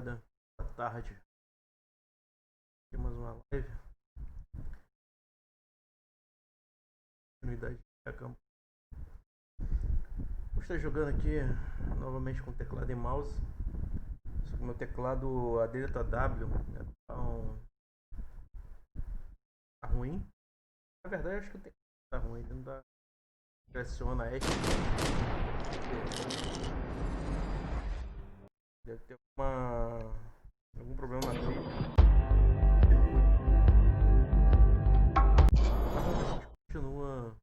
Da tarde. Temos uma live. Unidade da campo. Vou estar jogando aqui novamente com teclado e mouse. Só que meu teclado, a dele tá W, né? Então tá ruim. Na verdade acho que o teclado tá ruim, ele não dá. Pressiona F. Deve ter algum problema na trilha. A gente continua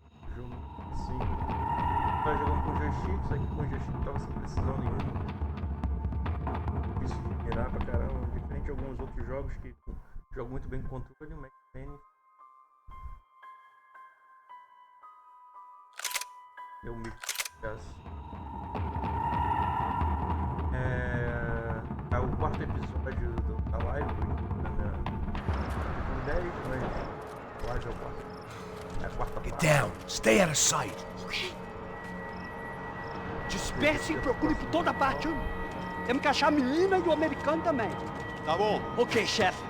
o jogo assim. Tá jogando com joystick, só que com joystick não tava sem precisão nenhuma. Difícil de mirar pra caramba, diferente de alguns outros jogos que jogam muito bem com controle, o Payne. Deu um mix de gás. É o quarto episódio da live, com 10, mas lá já é o quarto. É a quarta parte. Get down, stay out of sight. Ok. Disperse e procure por toda parte. Temos que achar a menina e o americano também. Tá bom. Ok, chefe.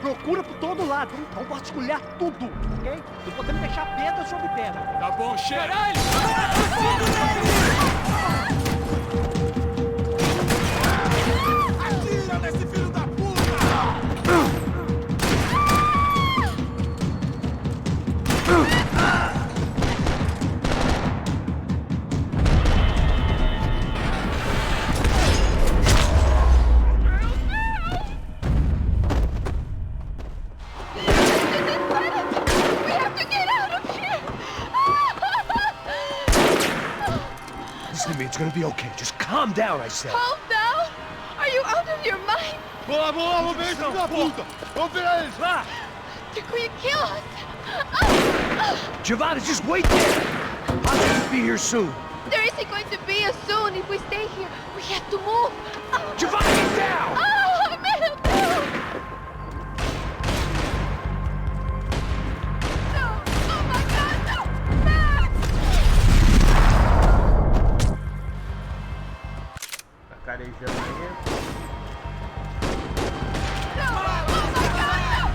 Procura por todo lado, vamos vasculhar tudo, ok? Não podemos deixar pedra sobre pedra. Tá bom, chefe. Atira nesse filho da puta! It's gonna be okay. Just calm down, I said. Calm down? Are you out of your mind? Vamos ver esse filho da puta! Vamos virar eles, lá! They're going to kill us! Giovanna, just wait there! I'll just be here soon. There isn't going to be a soon if we stay here. We have to move! Giovanna, get down! Oh, meu Deus! No! Oh my God, no! Max! Tá carejando aí. No! Oh my God, no!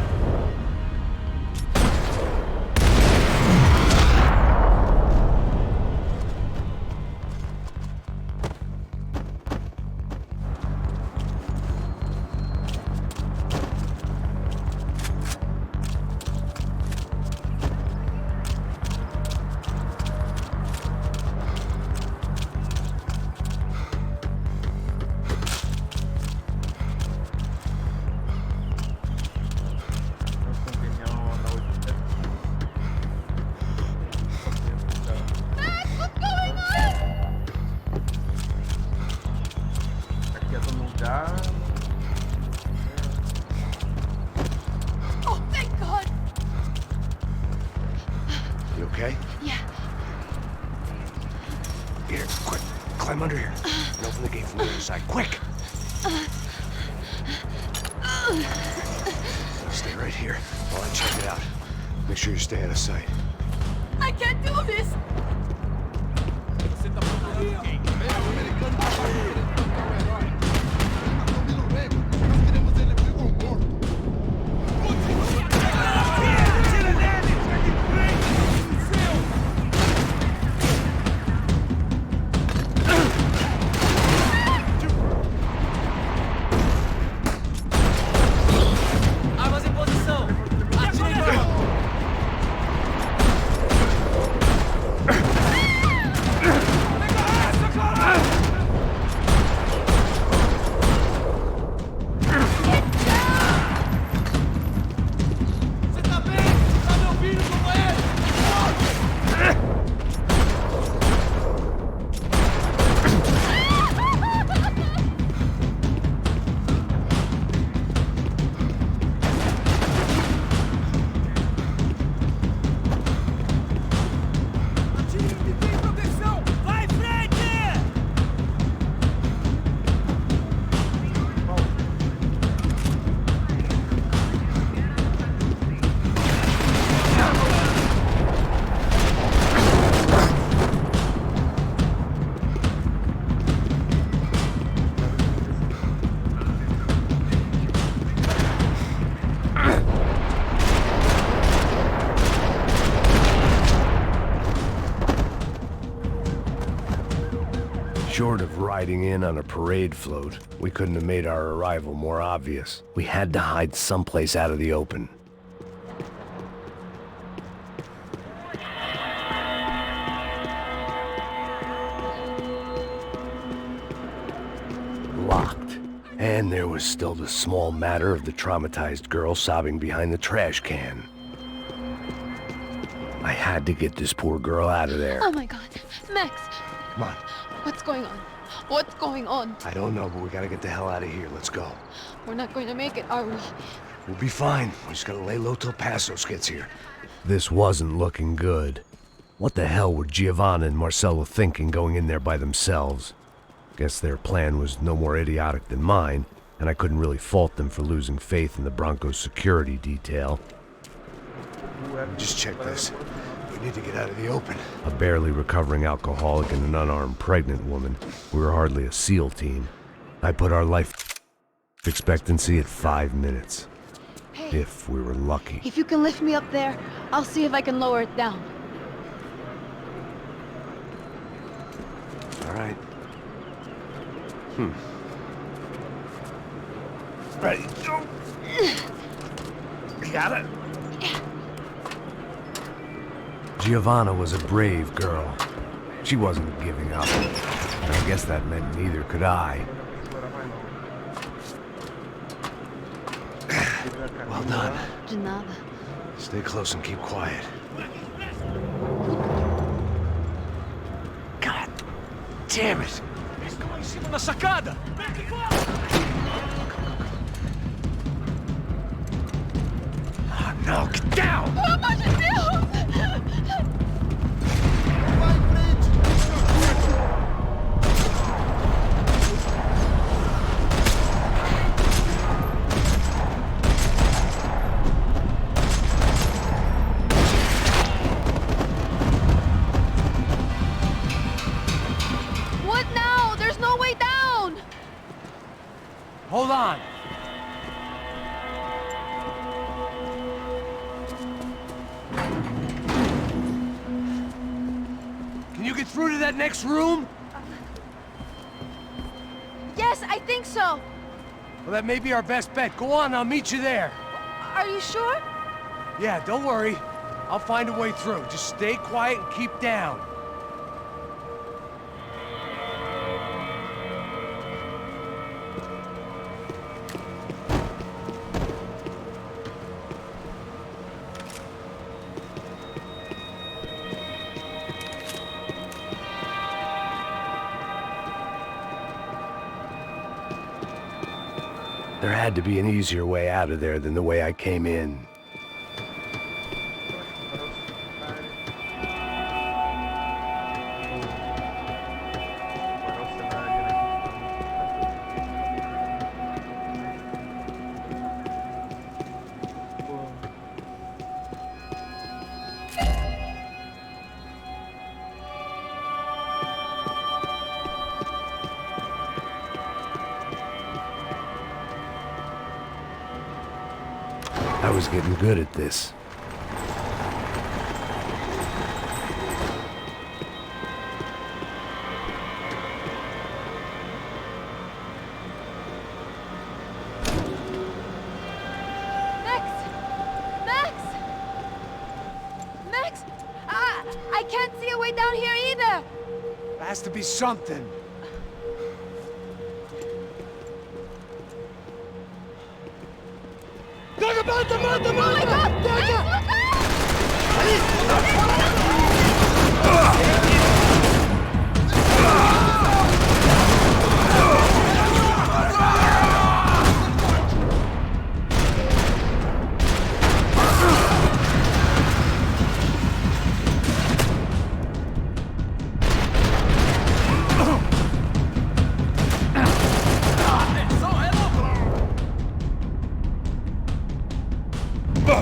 Oh, thank God! You okay? Yeah. Here, quick. Climb under here. And open the gate from the other side. Quick! Stay right here while I check it out. Make sure you stay out of sight. I can't do this! Você tá procurando quem? O americano tá querendo matar o herói. Ele matou o Noruego. Nós queremos ele vivo ou morto. Armas em posição. Atire! riding in on a parade float, we couldn't have made our arrival more obvious. We had to hide someplace out of the open. Locked. And there was still the small matter of the traumatized girl sobbing behind the trash can. I had to get this poor girl out of there. Oh my God. Max, Come on. what's going on? What's going on? I don't know, but we gotta get the hell out of here. Let's go. We're not going to make it, are we? We'll be fine. We just gotta lay low till Passos gets here. This wasn't looking good. What the hell were Giovanna and Marcelo thinking going in there by themselves? Guess their plan was no more idiotic than mine, and I couldn't really fault them for losing faith in the Broncos security detail. Just check this. We need to get out of the open. A barely recovering alcoholic and an unarmed pregnant woman. We were hardly a SEAL team. I put our life expectancy at 5 minutes. Hey, If we were lucky. if you can lift me up there, I'll see if I can lower it down. All right. Ready? Go. You got it? Giovanna was a brave girl. She wasn't giving up. And I guess that meant neither could I. Well done. De nada. Stay close and keep quiet. God damn it! Estão lá em cima na sacada! Oh, no, get down! Pelo amor de Deus! Vai em frente! What now? There's no way down! Hold on! Can you get through to that next room? Yes, I think so. Well, that may be our best bet. Go on, I'll meet you there. Are you sure? Yeah, don't worry. I'll find a way through. Just stay quiet and keep down. There had to be an easier way out of there than the way I came in. I was getting good at this. Max, I can't see a way down here either. There has to be something. Oh my God! Max, look out!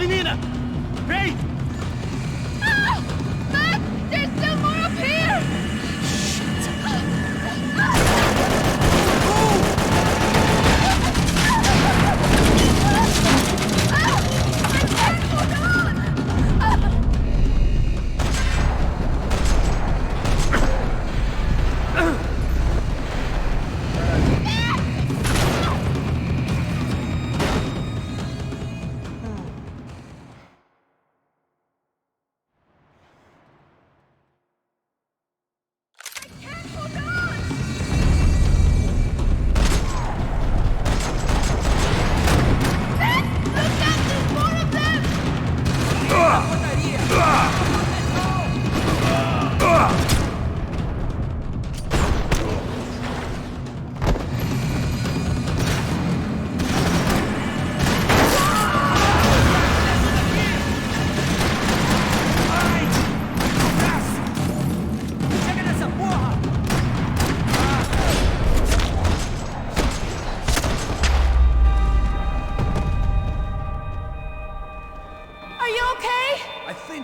menina! Vem! Ah! Matt, there's still more up here!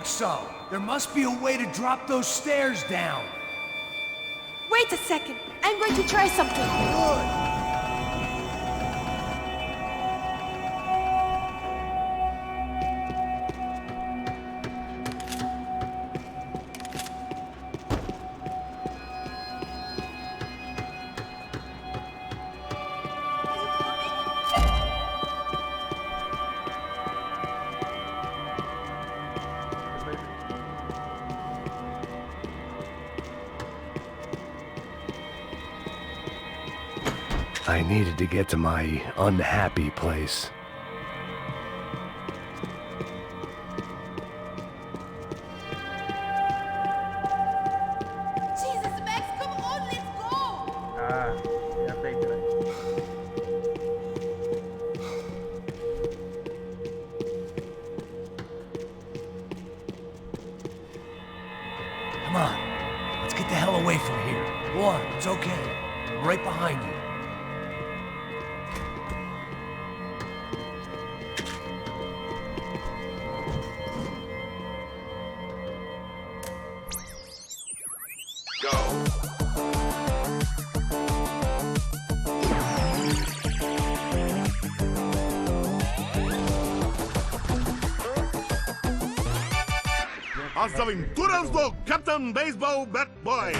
So, there must be a way to drop those stairs down. Wait a second. I'm going to try something. Good. I needed to get to my unhappy place. Jesus, Max, come on, let's go! Ah, é bem grande. Come on, let's get the hell away from here. Go on, it's okay. I'm right behind you. As aventuras do Captain Baseball Bat Boy.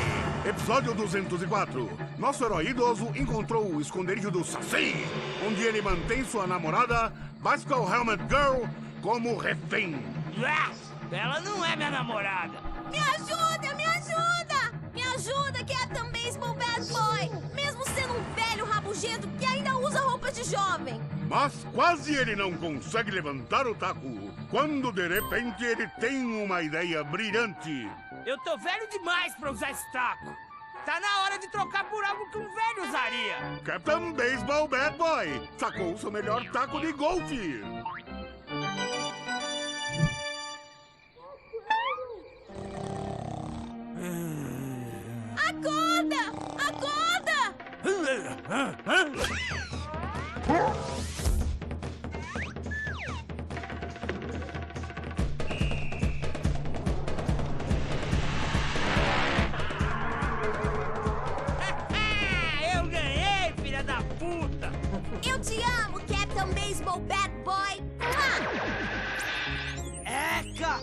Episódio 204. Nosso herói idoso encontrou o esconderijo do Saci, onde ele mantém sua namorada, Bicycle Helmet Girl, como refém. Ela não é minha namorada. Me ajuda, me ajuda! Me ajuda, Captain Baseball Bad Boy! Mesmo sendo um velho rabugento que ainda usa roupas de jovem. Mas quase ele não consegue levantar o taco, quando de repente ele tem uma ideia brilhante. Eu tô velho demais pra usar esse taco. Tá na hora de trocar por algo que um velho usaria. Captain Baseball Bad Boy sacou o seu melhor taco de golfe. Acorda! Acorda! Eu ganhei, filha da puta! Eu te amo, Captain Baseball Bad Boy! Eca!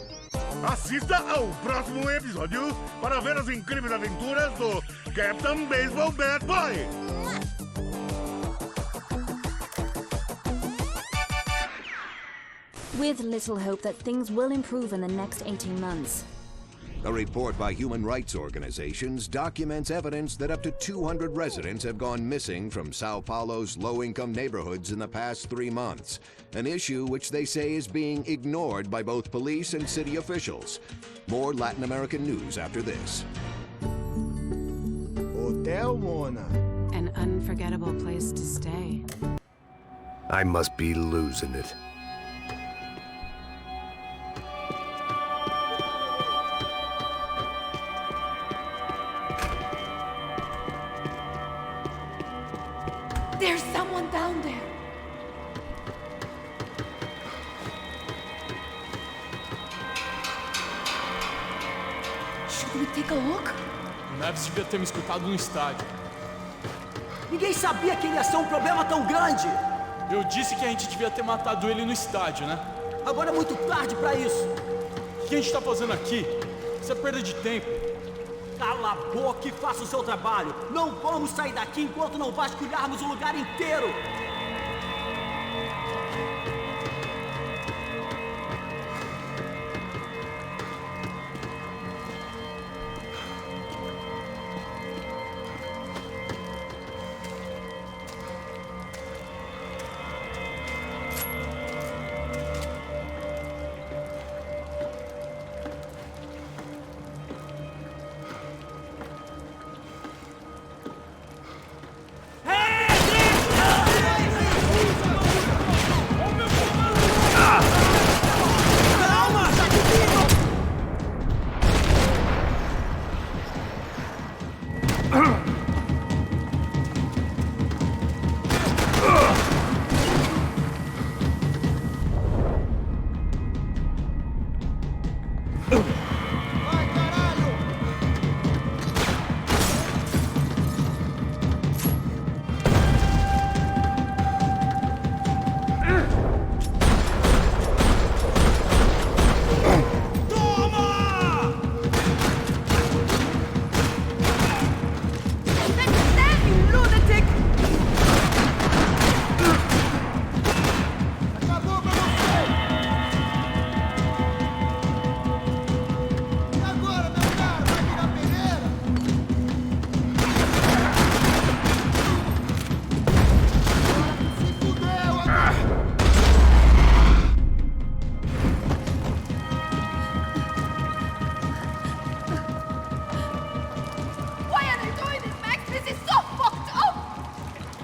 Assista ao próximo episódio para ver as incríveis aventuras do Captain Baseball Bad Boy. With little hope that things will improve in the next 18 months. A report by human rights organizations documents evidence that up to 200 residents have gone missing from Sao Paulo's low-income neighborhoods in the past 3 months, an issue which they say is being ignored by both police and city officials. More Latin American news after this. Hotel Mona. An unforgettable place to stay. I must be losing it. There's someone down there. we take a look? O Neves devia ter me escutado no estádio. Ninguém sabia que ele ia ser um problema tão grande. Eu disse que a gente devia ter matado ele no estádio, né? Agora é muito tarde pra isso. O que a gente tá fazendo aqui? Isso é perda de tempo. Cala a boca e faça o seu trabalho. Não vamos sair daqui enquanto não vasculharmos o lugar inteiro.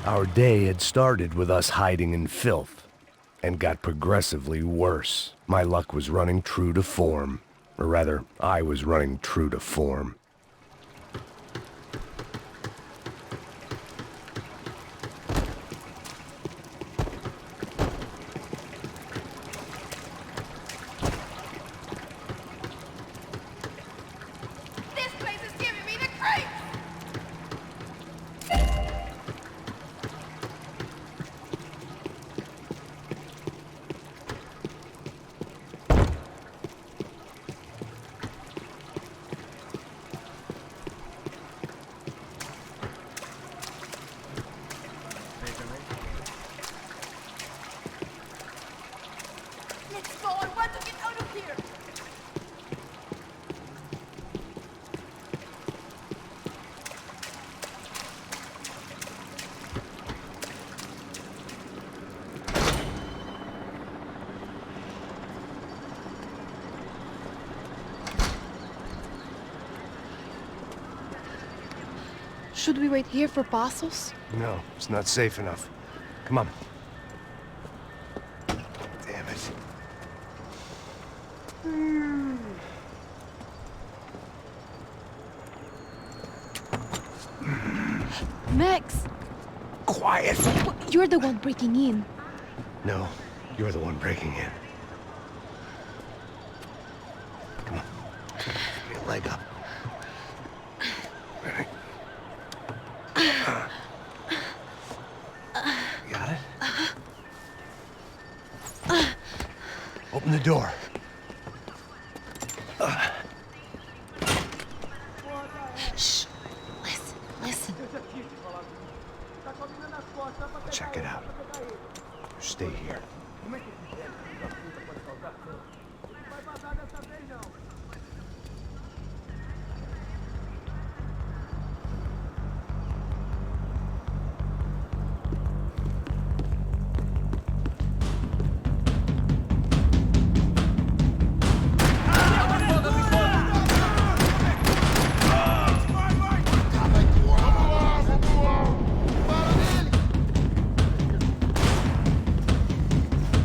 Our day had started with us hiding in filth, and got progressively worse. My luck was running true to form. Or rather, I was running true to form. This place is giving me the creeps! Let's go, I want to get out of here! Should we wait here for Passos? No, it's not safe enough. Come on. Damn it. Max! Quiet! You're the one breaking in. No, you're the one breaking in. Come on. Give me a leg up. Ready? Got it? Open the door. Shh. Listen. Check it out. You stay here.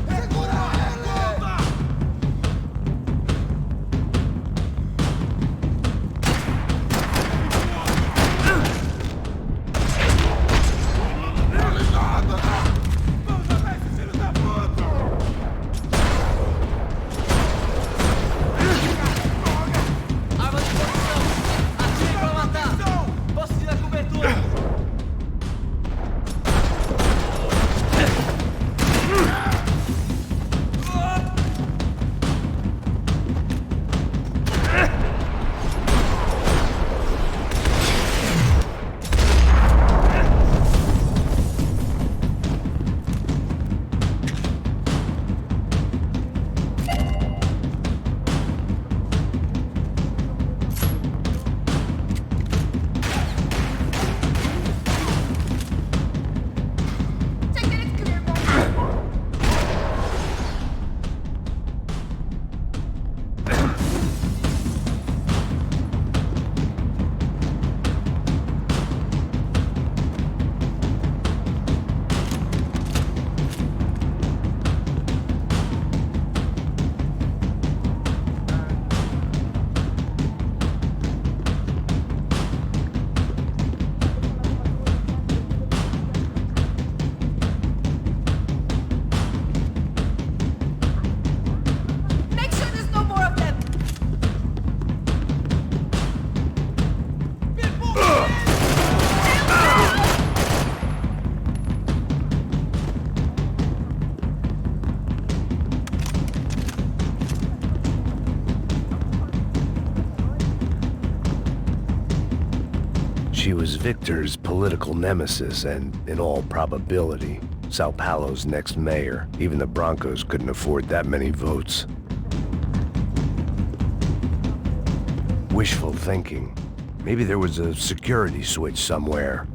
Segura! She was Victor's political nemesis and, in all probability, Sao Paulo's next mayor. Even the Broncos couldn't afford that many votes. Wishful thinking. Maybe there was a security switch somewhere.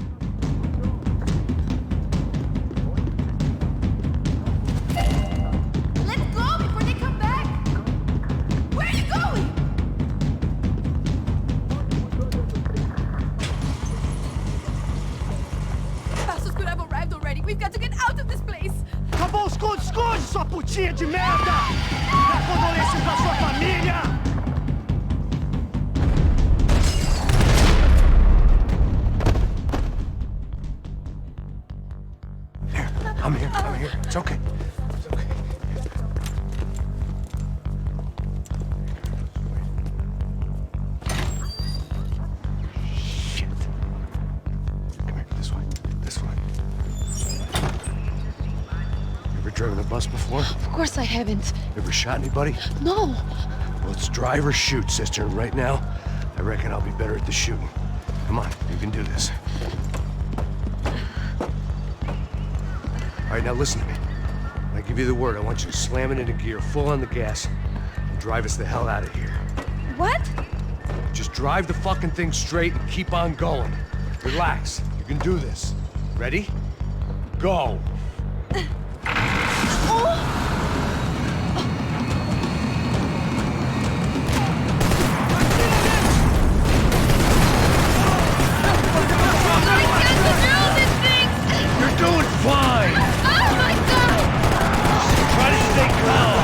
Let's go before they come back! Where are you going? Passos could have arrived already. We've got to get out of this place! Acabou, esconde, esconde, sua putinha de merda! Dá condolência pra sua família! I'm here. It's okay. It's okay. Shit. Come here, this way. You ever driven a bus before? Of course I haven't. Ever shot anybody? No! Well, it's drive or shoot, sister. And right now, I reckon I'll be better at the shooting. Come on, you can do this. All right, now listen to me. When I give you the word, I want you to slam it into gear, full on the gas, and drive us the hell out of here. What? Just drive the fucking thing straight and keep on going. Relax. You can do this. Ready? Go. You're doing fine. Oh my god! Try to stay calm.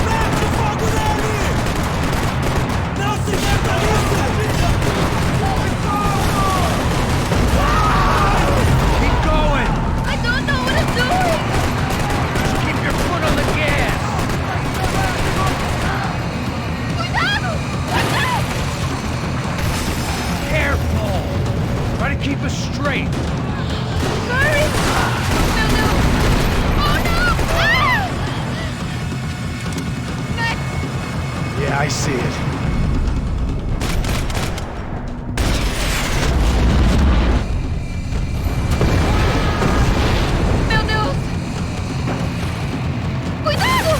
Mete fogo nele! Não se meta nisso! Keep going. I don't know what I'm doing! Just keep your foot on the gas. Cuidado! Cuidado! Careful. Try to keep us straight. Sorry! No, no! Oh no! Ah! Max! Yeah, I see it. Meu Deus! Cuidado!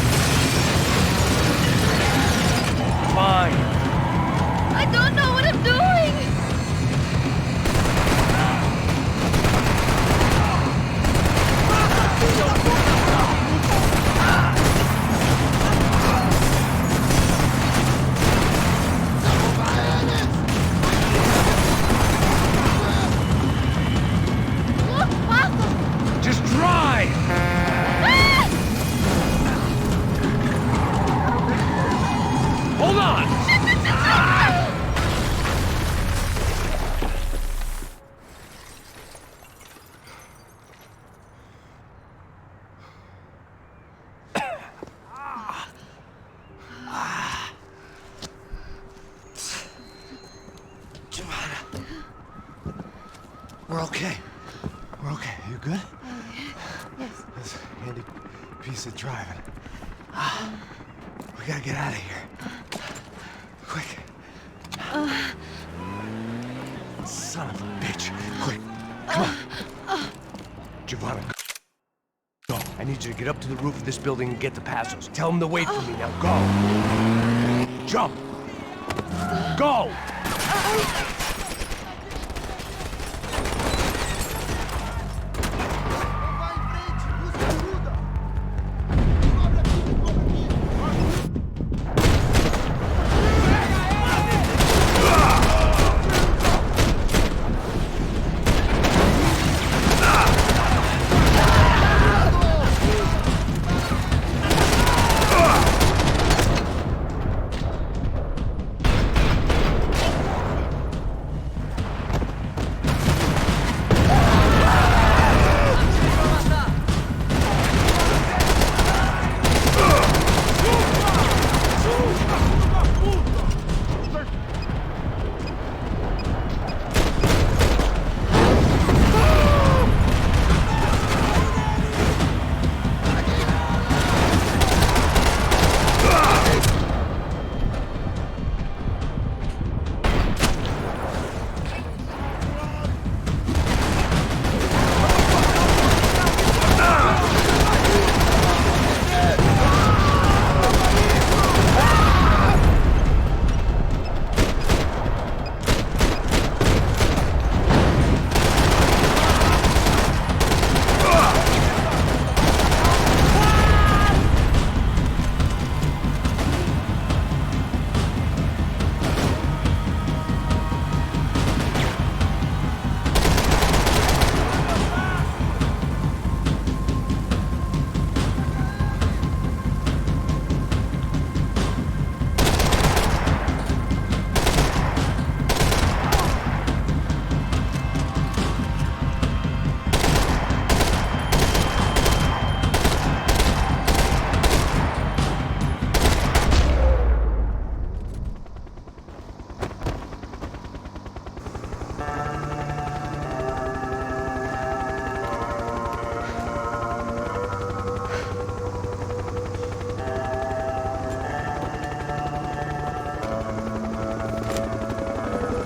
Fine. I don't know what I'm doing! Look, Papa! Just drive. Ah! Hold on. We're okay. We're okay. You good? Yes. That's a handy piece of driving. We gotta get out of here. Quick. Son of a bitch. Quick. Come on. Giovanna, go. I need you to get up to the roof of this building and get the Passos. Tell them to wait for me. Now go. Jump. Go.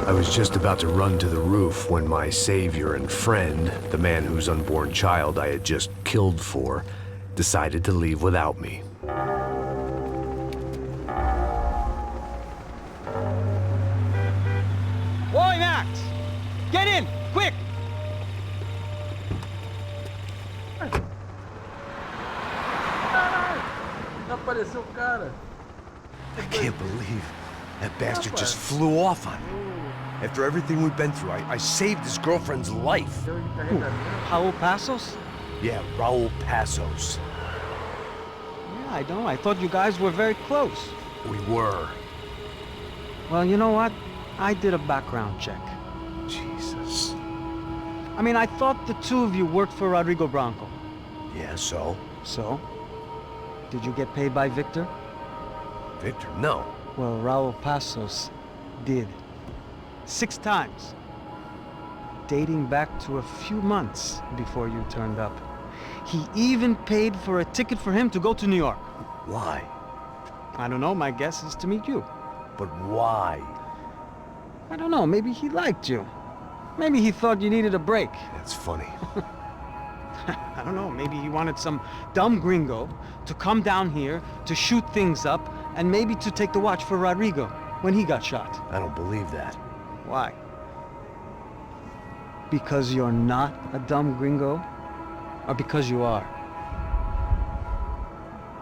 I was just about to run to the roof when my savior and friend, the man whose unborn child I had just killed for, decided to leave without me. Boy, Max! Get in! Quick! Apareceu o cara. I can't believe that bastard just flew off on me. After everything we've been through, I saved his girlfriend's life. Raul Passos? Yeah, Raul Passos. Yeah, I know. I thought you guys were very close. We were. Well, you know what? I did a background check. Jesus. I mean, I thought the two of you worked for Rodrigo Branco. Yeah, so? So? Did you get paid by Victor? Victor, no. Well, Raul Passos did. 6 times. Dating back to a few months before you turned up. He even paid for a ticket for him to go to New York. Why? I don't know, my guess is to meet you. But why? I don't know, maybe he liked you. Maybe he thought you needed a break. That's funny. I don't know, maybe he wanted some dumb gringo to come down here to shoot things up and maybe to take the watch for Rodrigo when he got shot. I don't believe that. Why? Because you're not a dumb gringo? Or because you are?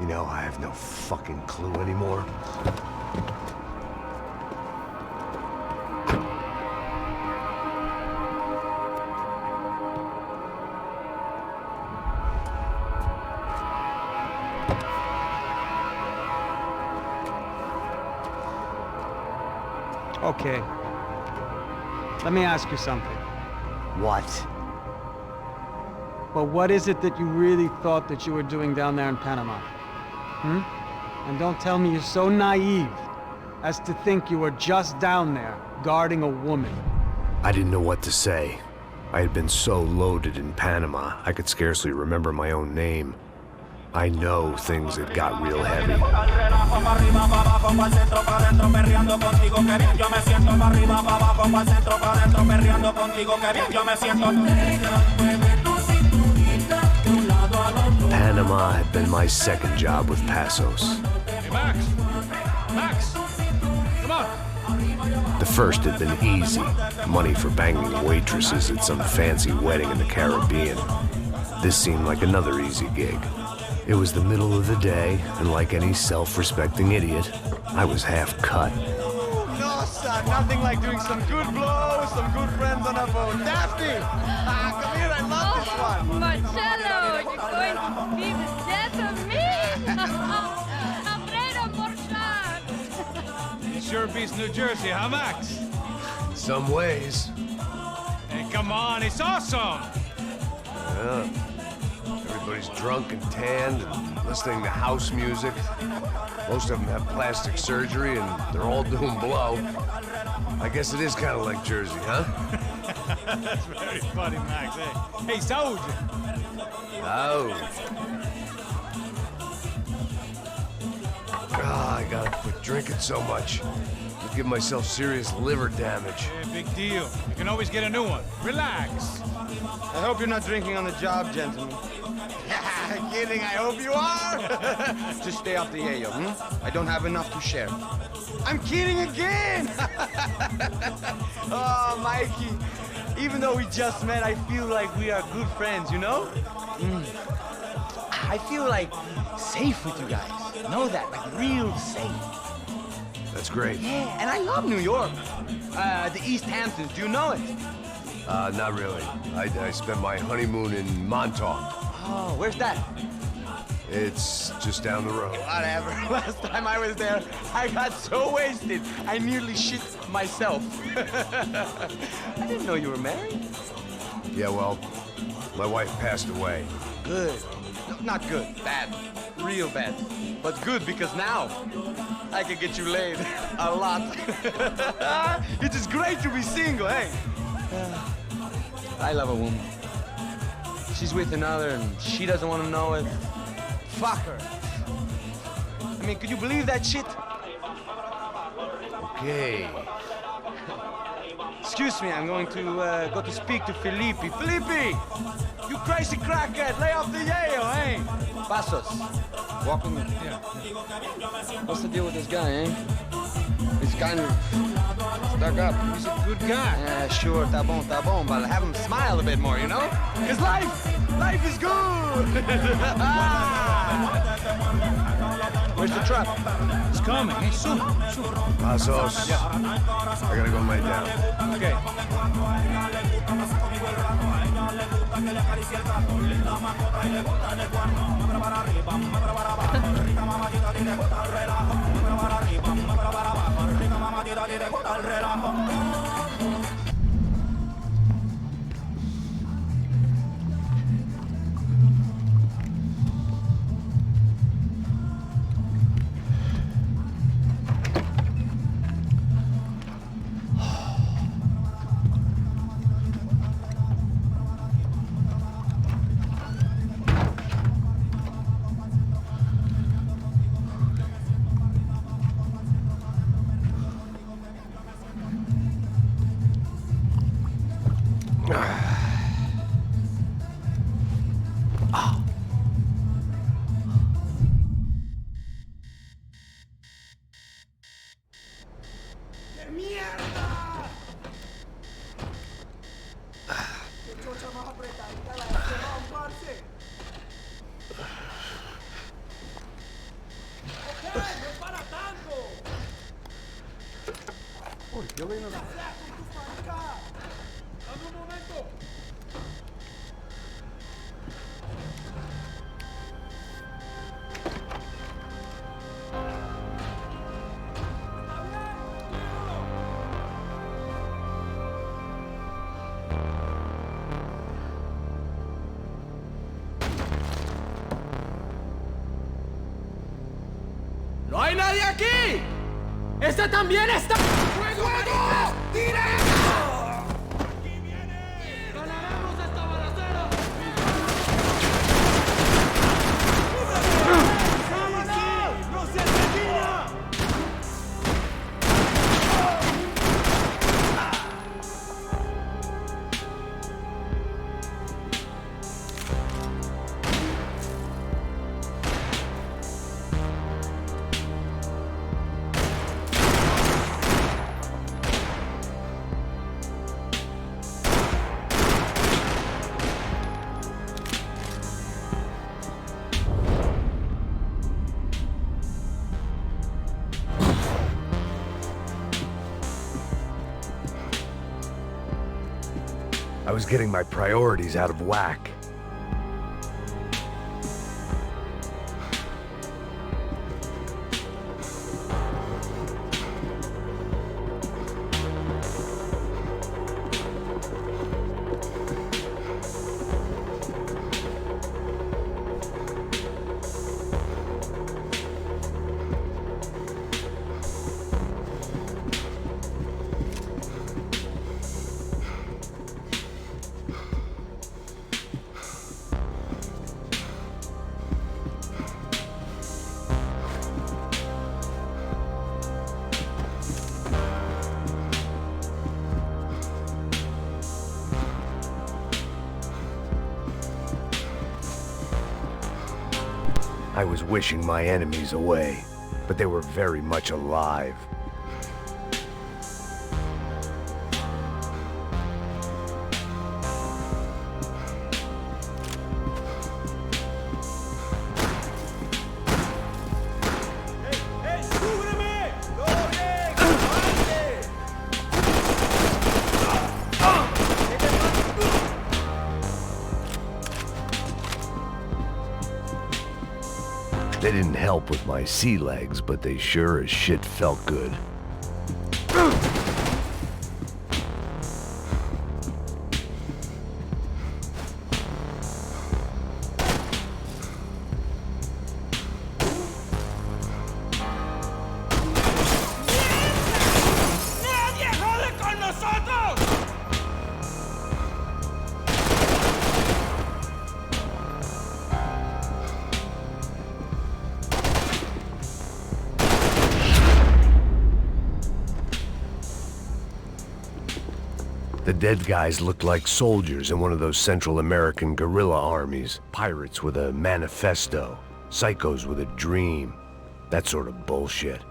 You know, I have no fucking clue anymore. Okay. Let me ask you something. What? Well, what is it that you really thought that you were doing down there in Panama? And don't tell me you're so naive as to think you were just down there guarding a woman. I didn't know what to say. I had been so loaded in Panama, I could scarcely remember my own name. I know things had got real heavy. Panama had been my second job with Passos. Hey, Max! Max! Come on! The first had been easy. Money for banging waitresses at some fancy wedding in the Caribbean. This seemed like another easy gig. It was the middle of the day, and like any self-respecting idiot, I was half cut. No, son, nothing like doing some good blows, some good friends on a boat. Daphne! Come here, I love this one. Marcello, you're going to be the death of me? Alfredo Borchardt. It sure beats New Jersey, huh, Max? Some ways. Hey, come on, it's awesome! Yeah. Everybody's drunk and tanned and listening to house music. Most of them have plastic surgery and they're all doing blow. I guess it is kind of like Jersey, huh? That's very funny, Max. Hey, Saúde! Oh. I gotta quit drinking so much. I'll give myself serious liver damage. Hey, big deal. You can always get a new one. Relax. I hope you're not drinking on the job, gentlemen. Kidding, I hope you are. Just stay off the yayo, I don't have enough to share. I'm kidding again! Oh, Mikey, even though we just met, I feel like we are good friends, you know? I feel like safe with you guys. Know that, like real safe. That's great. Yeah, and I love New York. The East Hamptons, do you know it? Not really. I spent my honeymoon in Montauk. Oh, where's that? It's just down the road. Whatever. Last time I was there, I got so wasted, I nearly shit myself. I didn't know you were married. Yeah, well, my wife passed away. Good. No, not good. Bad. Real bad. But good because now I can get you laid a lot. It is great to be single, hey? I love a woman. She's with another and she doesn't want to know it. Fuck her. I mean, could you believe that shit? Okay. Excuse me, I'm going to go to speak to Felipe. Felipe! You crazy crackhead! Lay off the yayo, eh? Passos, walk with me. Yeah. What's the deal with this guy, eh? He's kind of stuck up. He's a good guy. Yeah, sure, tá bom, but have him smile a bit more, you know? Because life is good! Where's the truck? It's coming. Hey, soon. Passos. Yeah. I gotta go lay down. Okay. ¡No hay nadie aquí! ¡Este también está! ¡Fuego! ¡Directo! ¡Aquí viene! ¡Ganaremos esta balacera! ¡Sí! ¡No se termina! I was getting my priorities out of whack. I was wishing my enemies away, but they were very much alive. They didn't help with my sea legs, but they sure as shit felt good. The dead guys looked like soldiers in one of those Central American guerrilla armies. Pirates with a manifesto. Psychos with a dream. That sort of bullshit.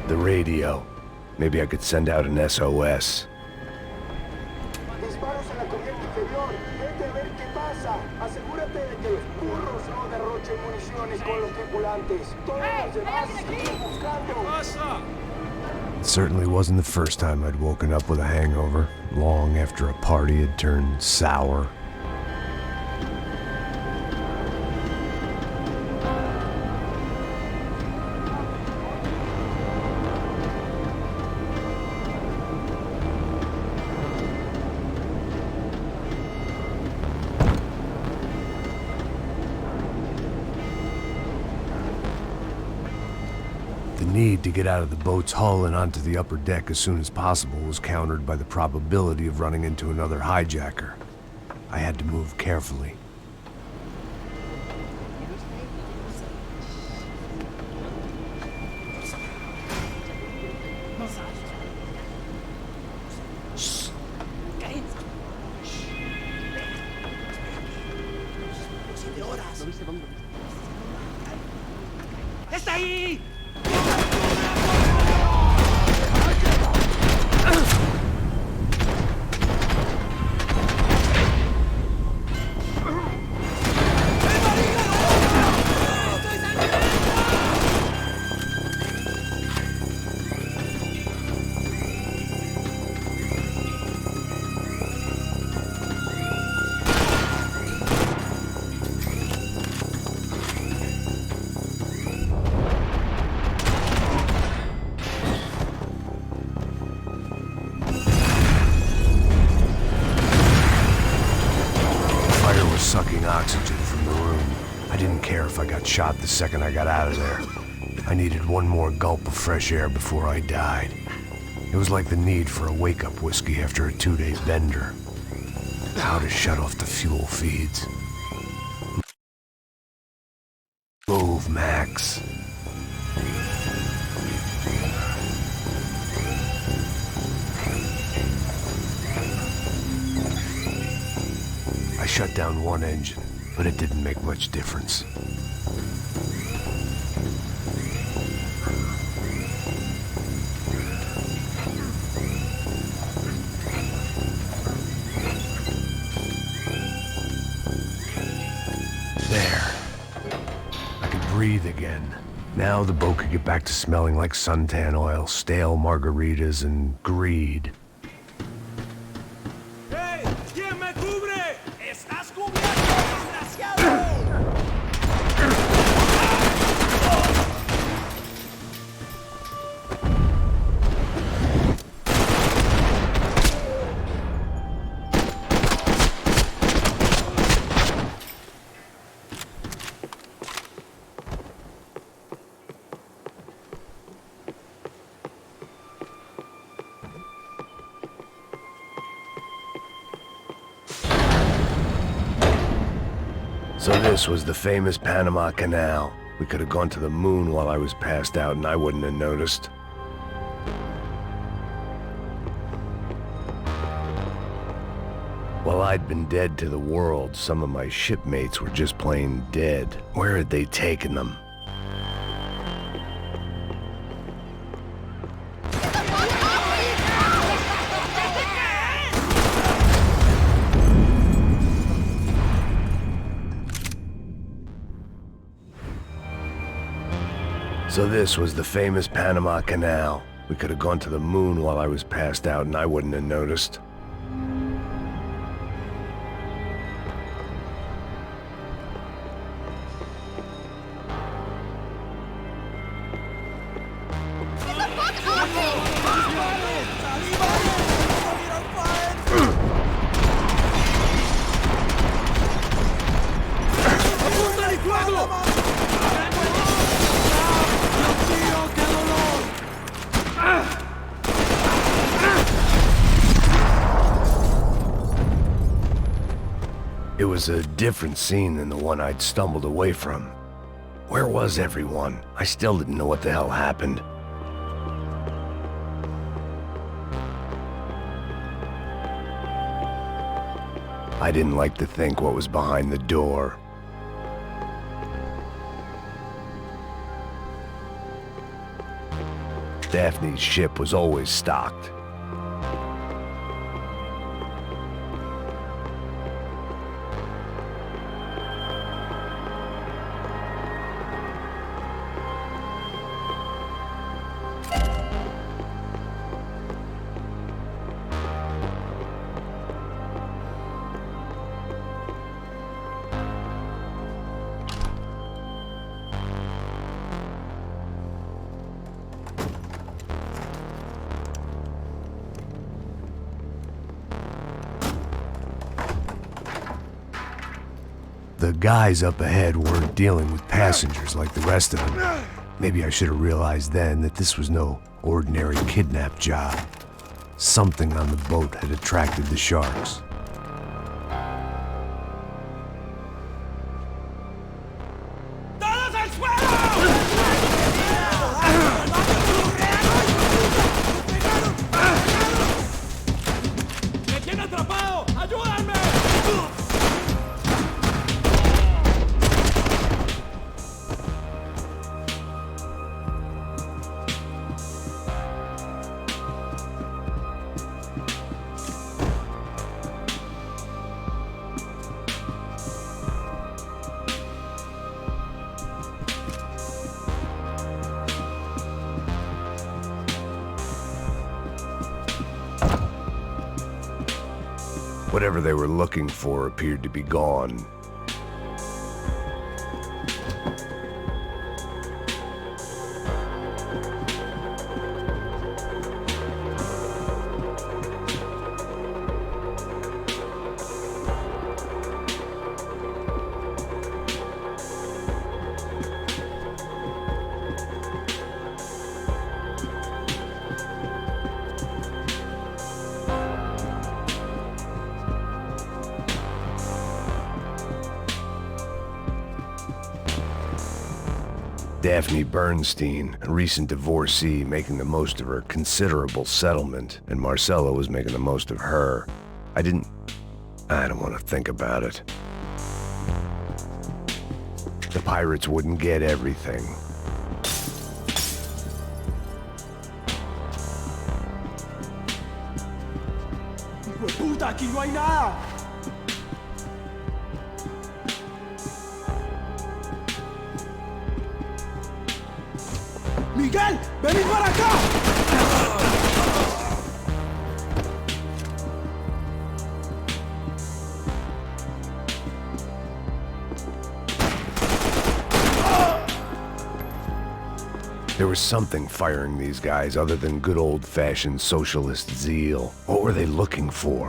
The radio. Maybe I could send out an SOS. Disparos en la corriente inferior. Vete a ver qué pasa. Asegúrate de que los burros no derrochen municiones con los tripulantes. Todos los demás siguen buscando. It certainly wasn't the first time I'd woken up with a hangover, long after a party had turned sour. The need to get out of the boat's hull and onto the upper deck as soon as possible was countered by the probability of running into another hijacker. I had to move carefully. ¡Está ahí! Sucking oxygen from the room. I didn't care if I got shot the second I got out of there. I needed one more gulp of fresh air before I died. It was like the need for a wake-up whiskey after a 2-day bender. How to shut off the fuel feeds. Move, Max. I shut down one engine, but it didn't make much difference. There. I could breathe again. Now the boat could get back to smelling like suntan oil, stale margaritas, and greed. So this was the famous Panama Canal. We could have gone to the moon while I was passed out and I wouldn't have noticed. While I'd been dead to the world, some of my shipmates were just plain dead. Where had they taken them? So this was the famous Panama Canal. We could have gone to the moon while I was passed out and I wouldn't have noticed. It was a different scene than the one I'd stumbled away from. Where was everyone? I still didn't know what the hell happened. I didn't like to think what was behind the door. Daphne's ship was always stocked. The guys up ahead weren't dealing with passengers like the rest of them. Maybe I should have realized then that this was no ordinary kidnap job. Something on the boat had attracted the sharks. ¡Todos al suelo! ¡Me tiene atrapado! ¡Ayúdame! Whatever they were looking for appeared to be gone. Daphne Bernstein, a recent divorcee, making the most of her considerable settlement, and Marcella was making the most of her. I don't want to think about it. The pirates wouldn't get everything. ¡Puta, aquí no hay nada! ¡Miguel! ¡Vení para acá! There was something firing these guys other than good old-fashioned socialist zeal. What were they looking for?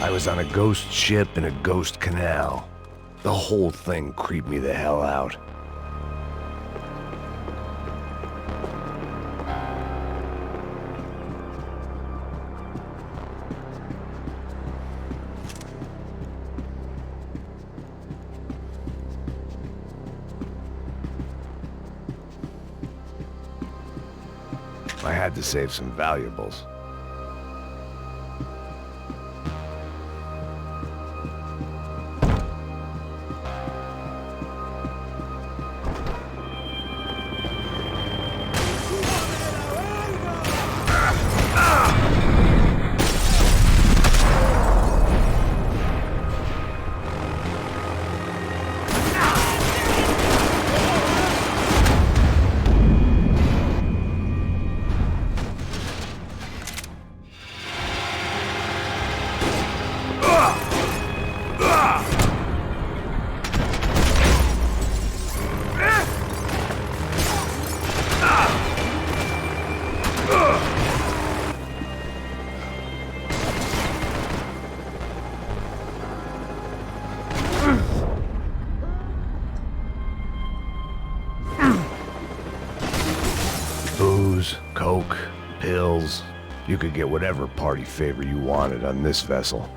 I was on a ghost ship in a ghost canal. The whole thing creeped me the hell out. I had to save some valuables. Booze, coke, pills. You could get whatever party favor you wanted on this vessel.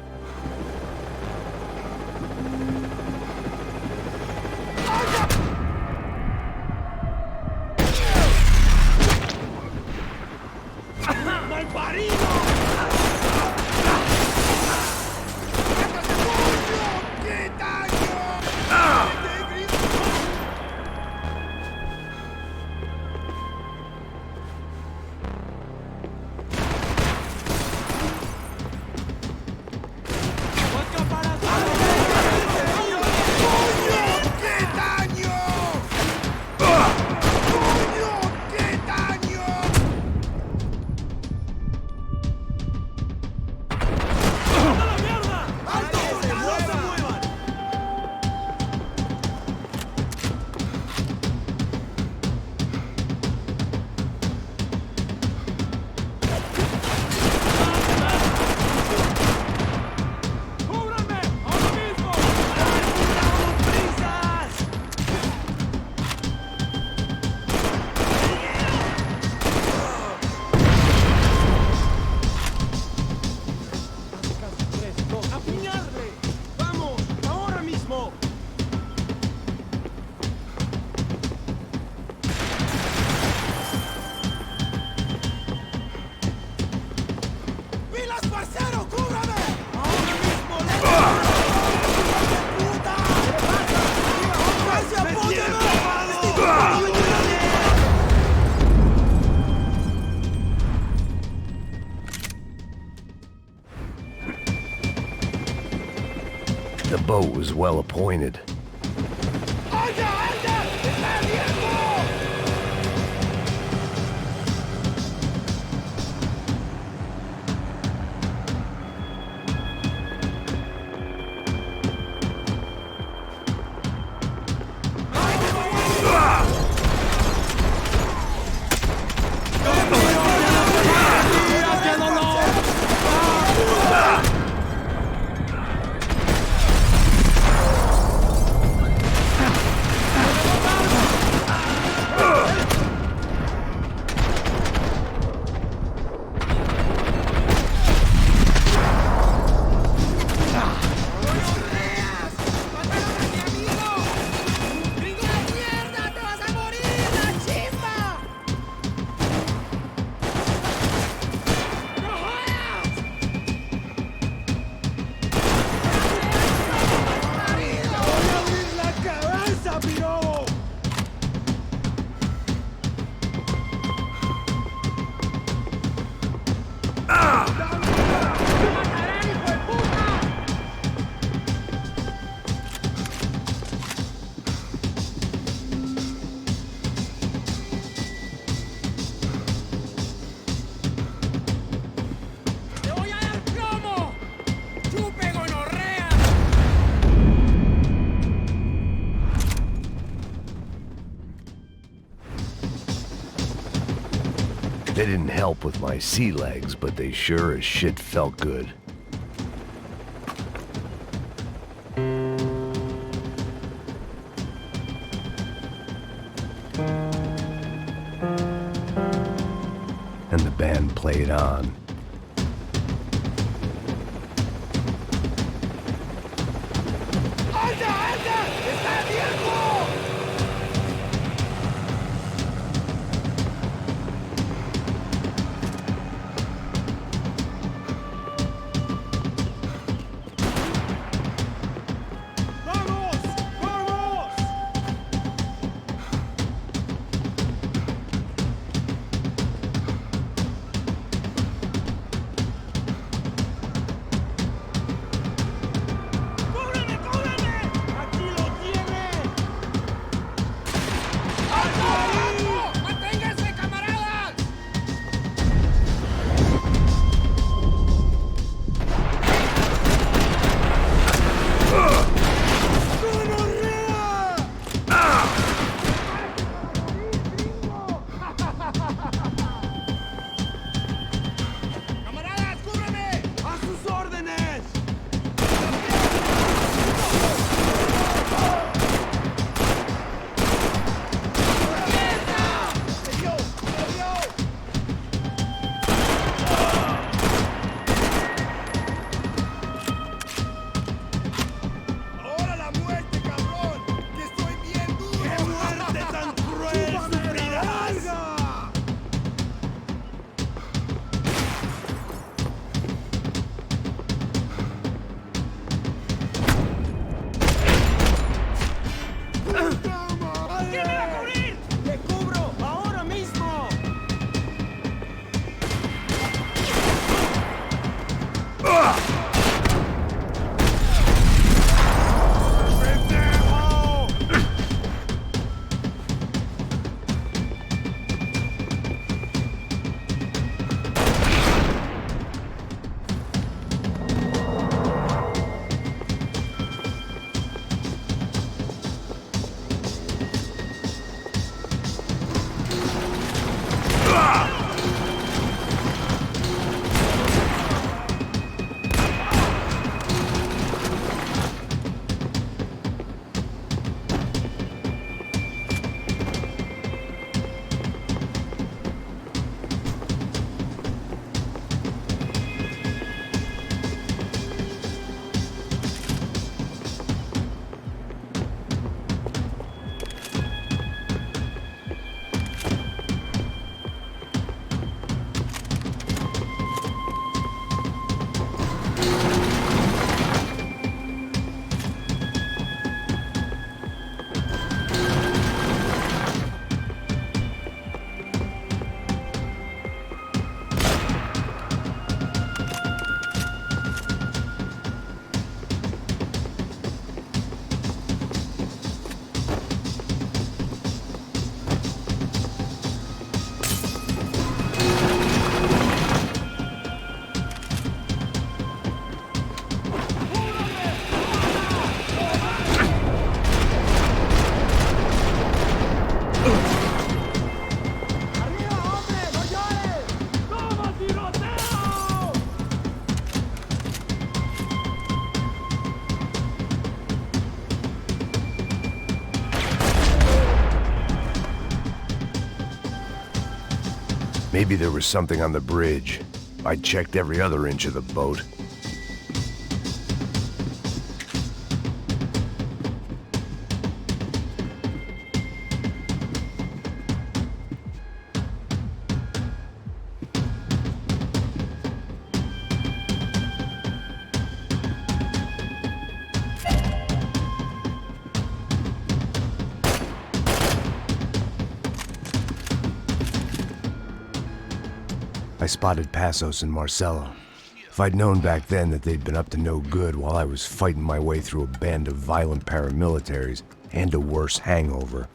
The boat was well appointed. They didn't help with my sea legs, but they sure as shit felt good. played on. Maybe there was something on the bridge. I checked every other inch of the boat. I spotted Passos and Marcelo. If I'd known back then that they'd been up to no good while I was fighting my way through a band of violent paramilitaries and a worse hangover,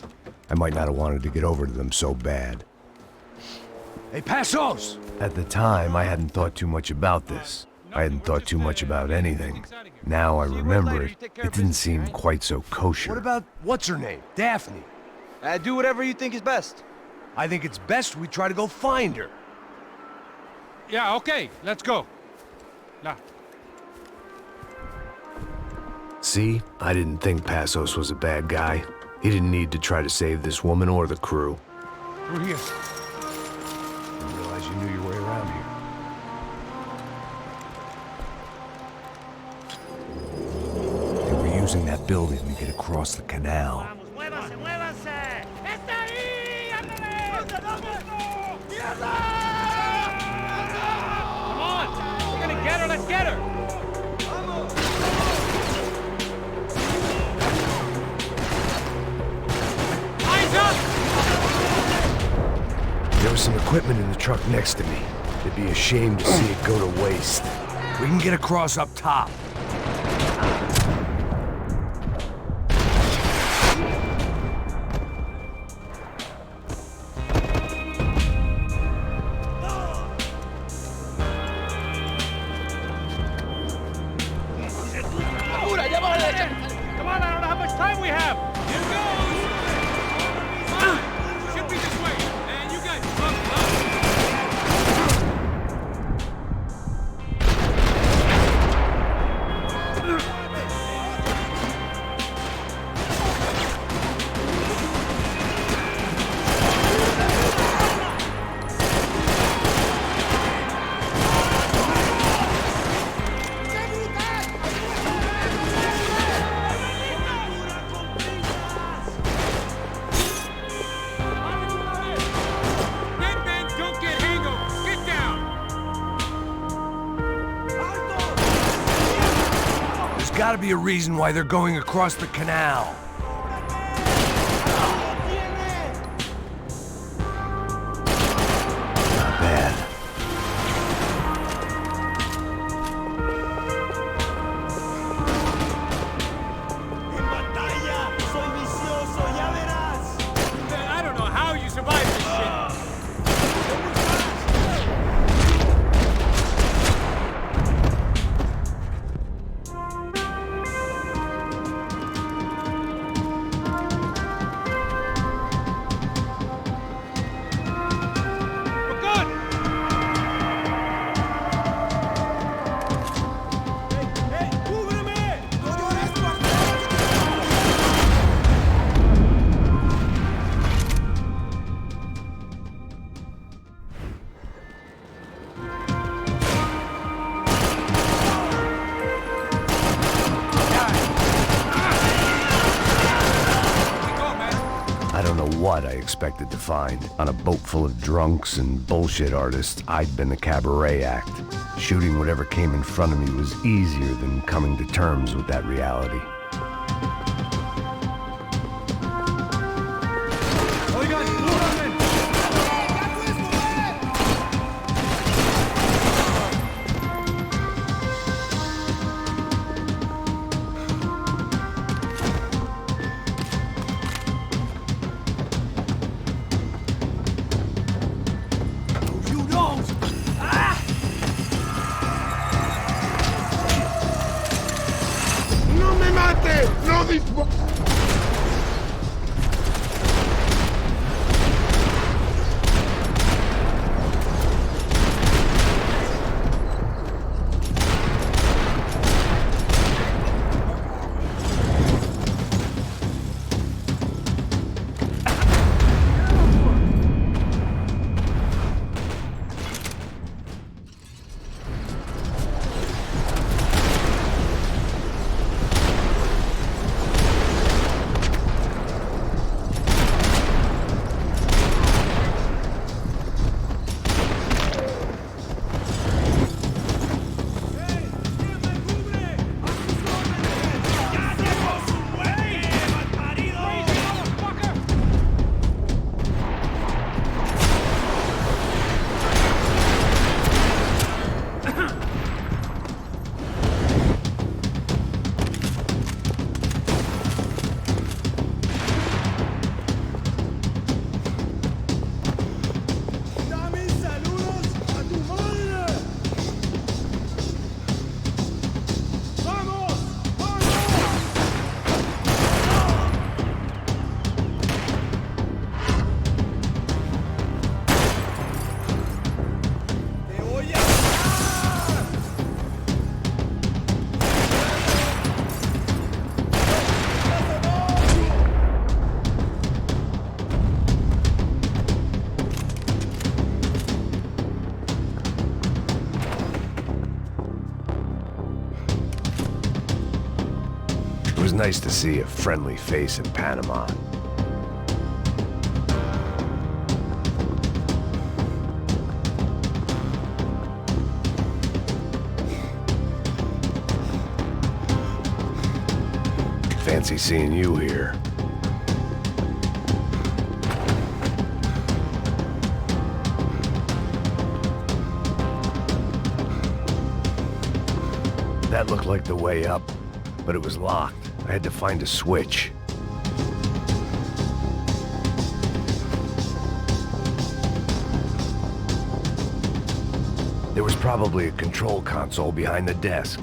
I might not have wanted to get over to them so bad. Hey, Passos! At the time, I hadn't thought too much about this. I hadn't thought too much about anything. Now I remember it, it didn't seem quite so kosher. What about, what's her name? Daphne? Do whatever you think is best. I think it's best we try to go find her. Yeah, okay, let's go. Now. See? I didn't think Passos was a bad guy. He didn't need to try to save this woman or the crew. Through here. Didn't realize you knew your way around here. using that building to get across the canal. ¡Muévanse, muévanse! ¡Está ahí! Come on! We're gonna get her, let's get her! Eyes up! There was some equipment in the truck next to me. It'd be a shame to see it go to waste. We can get across up top. Come on, I don't know how much time we have! Here goes! Should be this way! And you guys, buckle up! There's gotta be a reason why they're going across the canal. Not bad. I don't know how you survived this shit! I don't know what I expected to find. On a boat full of drunks and bullshit artists, I'd been a cabaret act. Shooting whatever came in front of me was easier than coming to terms with that reality. ¡No me mate! ¡No dispare! was nice to see a friendly face in Panama. Fancy seeing you here. That looked like the way up, but it was locked. I had to find a switch. There was probably a control console behind the desk.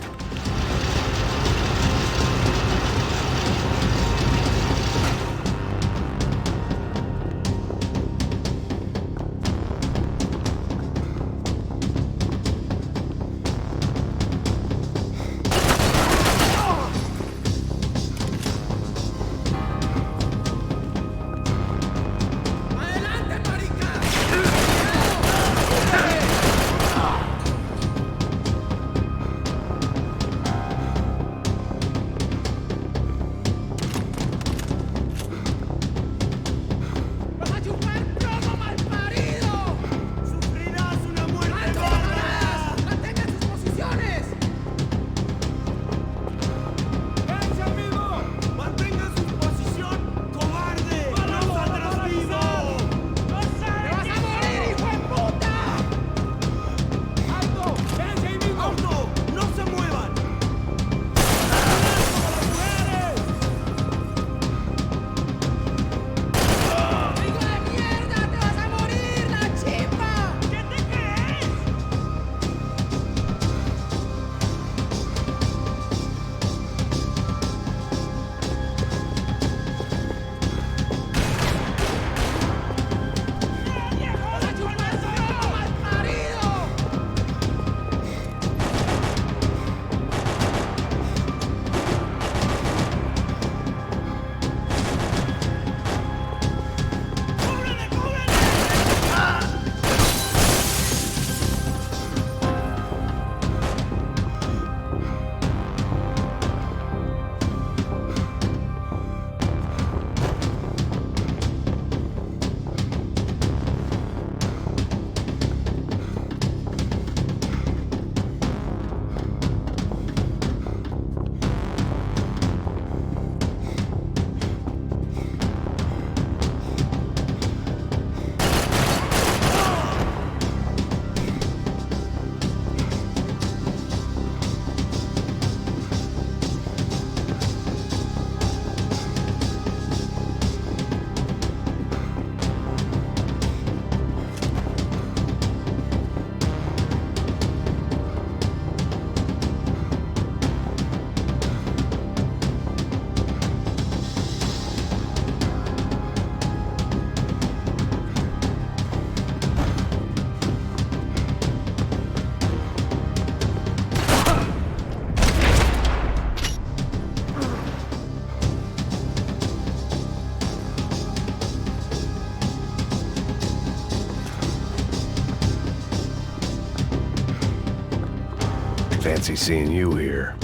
Fancy seeing you here.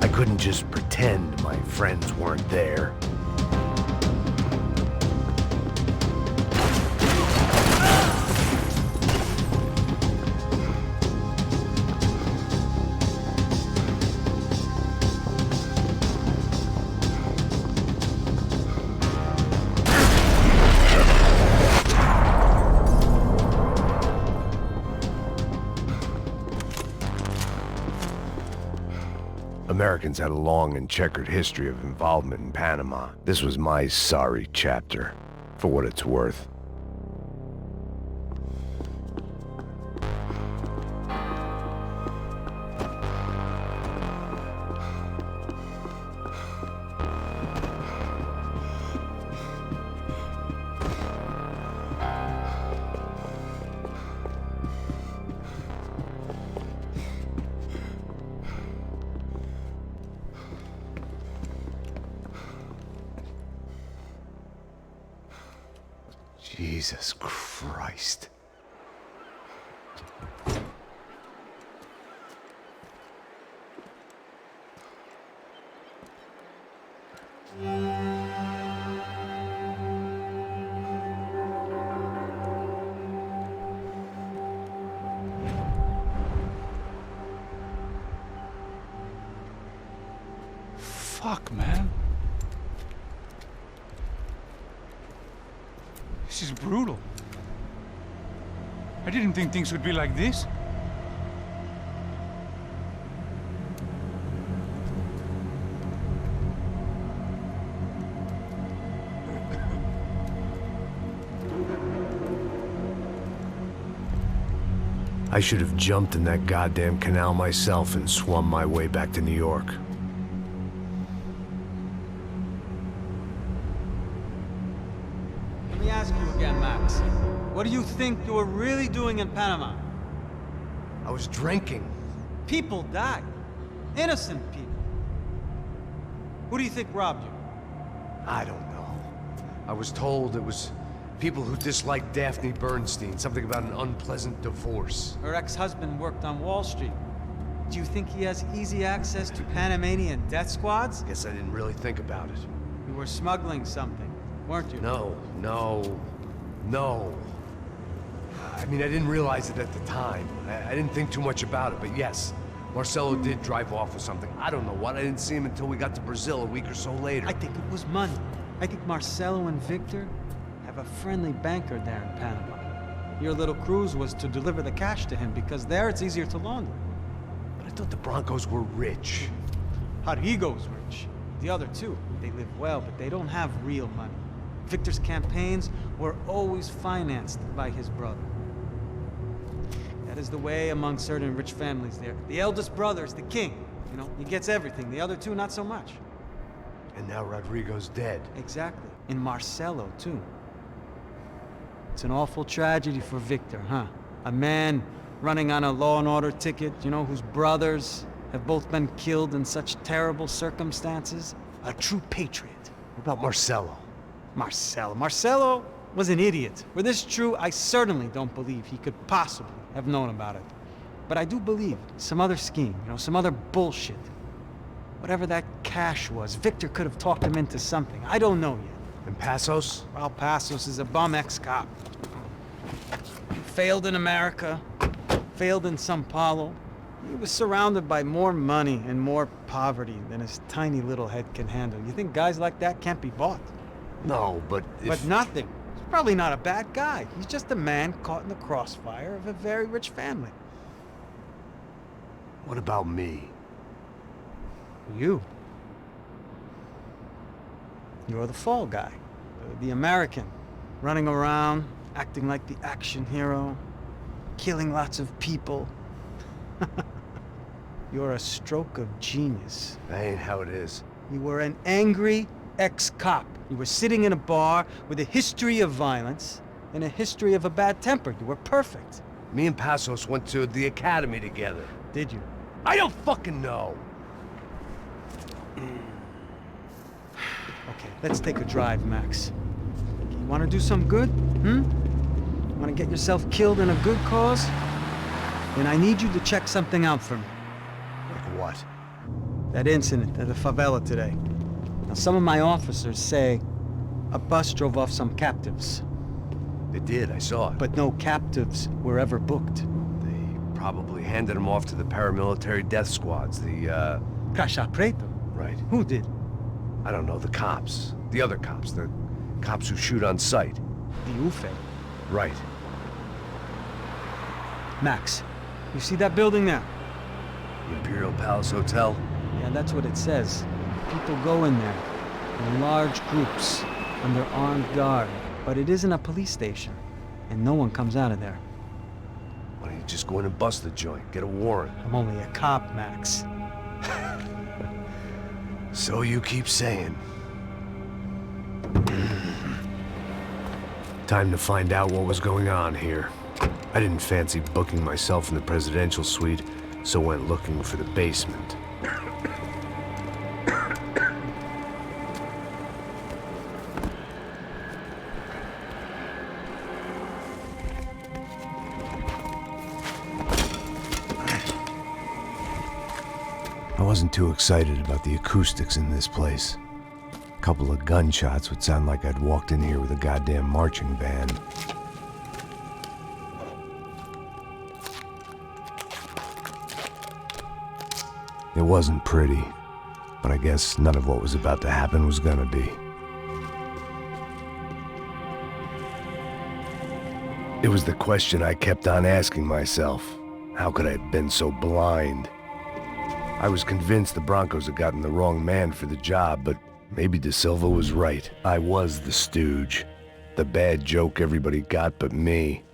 I couldn't just pretend my friends weren't there. Americans had a long and checkered history of involvement in Panama. This was my sorry chapter, for what it's worth. Jesus Christ. Fuck, man. This is brutal. I didn't think things would be like this. I should have jumped in that goddamn canal myself and swum my way back to New York. Let me ask you again, Max. What do you think you were really doing in Panama? I was drinking. People died. Innocent people. Who do you think robbed you? I don't know. I was told it was people who disliked Daphne Bernstein, something about an unpleasant divorce. Her ex-husband worked on Wall Street. Do you think he has easy access to Panamanian death squads? Guess I didn't really think about it. You were smuggling something, weren't you? No. I mean, I didn't realize it at the time. I didn't think too much about it, but yes, Marcelo did drive off with something. I don't know what. I didn't see him until we got to Brazil a week or so later. I think it was money. I think Marcelo and Victor have a friendly banker there in Panama. Your little cruise was to deliver the cash to him because there it's easier to launder. But I thought the Broncos were rich. Rodrigo's rich. The other two, they live well, but they don't have real money. Victor's campaigns were always financed by his brother. That is the way among certain rich families there. The eldest brother is the king. You know, he gets everything. The other two, not so much. And now Rodrigo's dead. Exactly. And Marcelo, too. It's an awful tragedy for Victor, huh? A man running on a law and order ticket, you know, whose brothers have both been killed in such terrible circumstances. A true patriot. What about Marcelo? Marcelo was an idiot. Were this true, I certainly don't believe he could possibly have known about it. But I do believe some other scheme, you know, some other bullshit. Whatever that cash was, Victor could have talked him into something. I don't know yet. And Passos? Well, Passos is a bum ex-cop. He failed in America, failed in Sao Paulo. He was surrounded by more money and more poverty than his tiny little head can handle. You think guys like that can't be bought? No, but But nothing. He's probably not a bad guy. He's just a man caught in the crossfire of a very rich family. What about me? You. You're the fall guy. The American. Running around, acting like the action hero. Killing lots of people. You're a stroke of genius. That ain't how it is. You were an angry ex-cop. You were sitting in a bar with a history of violence and a history of a bad temper. You were perfect. Me and Passos went to the academy together. Did you? I don't fucking know. Okay, let's take a drive, Max. You want to do some good? Want to get yourself killed in a good cause? Then I need you to check something out for me. Like what? That incident at the favela today. Now, some of my officers say a bus drove off some captives. They did, I saw it. But no captives were ever booked. They probably handed them off to the paramilitary death squads, the, Caixa Preto? Right. Who did? I don't know, the cops. The other cops, the cops who shoot on sight. The UFE. Right. Max, you see that building there? The Imperial Palace Hotel? Yeah, that's what it says. People go in there in large groups under armed guard. But it isn't a police station, and no one comes out of there. Why don't you just go in and bust the joint? Get a warrant. I'm only a cop, Max. So you keep saying. Time to find out what was going on here. I didn't fancy booking myself in the presidential suite, so went looking for the basement. I wasn't too excited about the acoustics in this place. A couple of gunshots would sound like I'd walked in here with a goddamn marching band. It wasn't pretty, but I guess none of what was about to happen was gonna be. It was the question I kept on asking myself. How could I have been so blind? I was convinced the Broncos had gotten the wrong man for the job, but maybe De Silva was right. I was the stooge. The bad joke everybody got but me.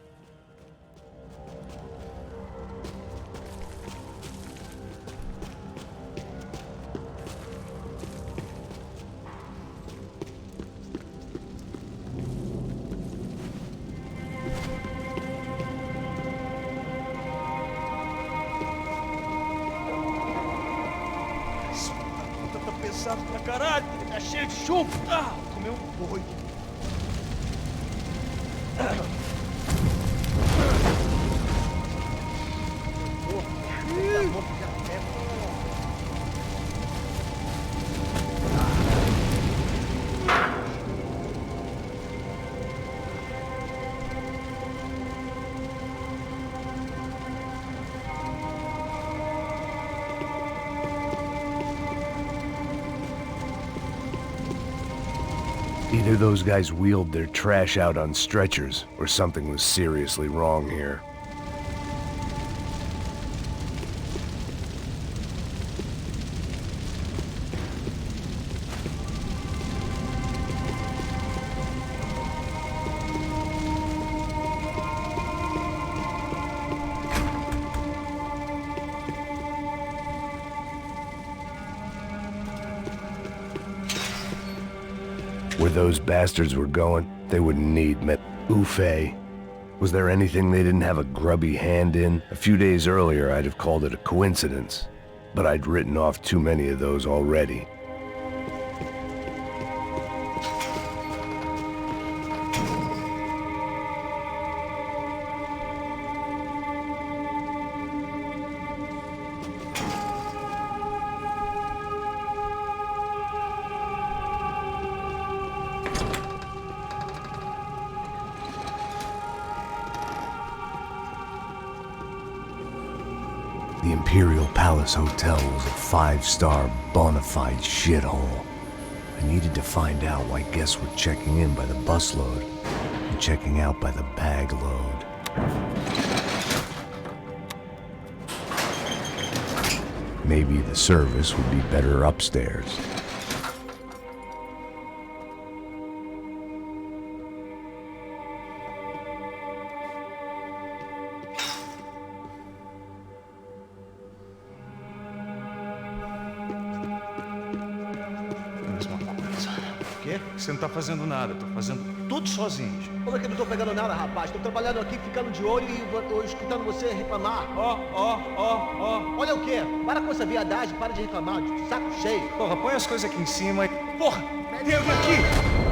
Pesado pra caralho, tá cheio de chumbo. Ah, comeu um boi. Either those guys wheeled their trash out on stretchers, or something was seriously wrong here. Where those bastards were going, they wouldn't need me. Oofe. Was there anything they didn't have a grubby hand in? A few days earlier, I'd have called it a coincidence, but I'd written off too many of those already. The Imperial Palace Hotel was a 5-star bona fide shithole. I needed to find out why guests were checking in by the busload and checking out by the bag load. Maybe the service would be better upstairs. Você não tá fazendo nada, tô fazendo tudo sozinho. Como é que eu não tô pegando nada, rapaz? Tô trabalhando aqui, ficando de olho e escutando você reclamar. Ó. Olha o quê? Para com essa viadagem, para de reclamar, saco cheio. Porra, põe as coisas aqui em cima e... Porra, tem alguém aqui!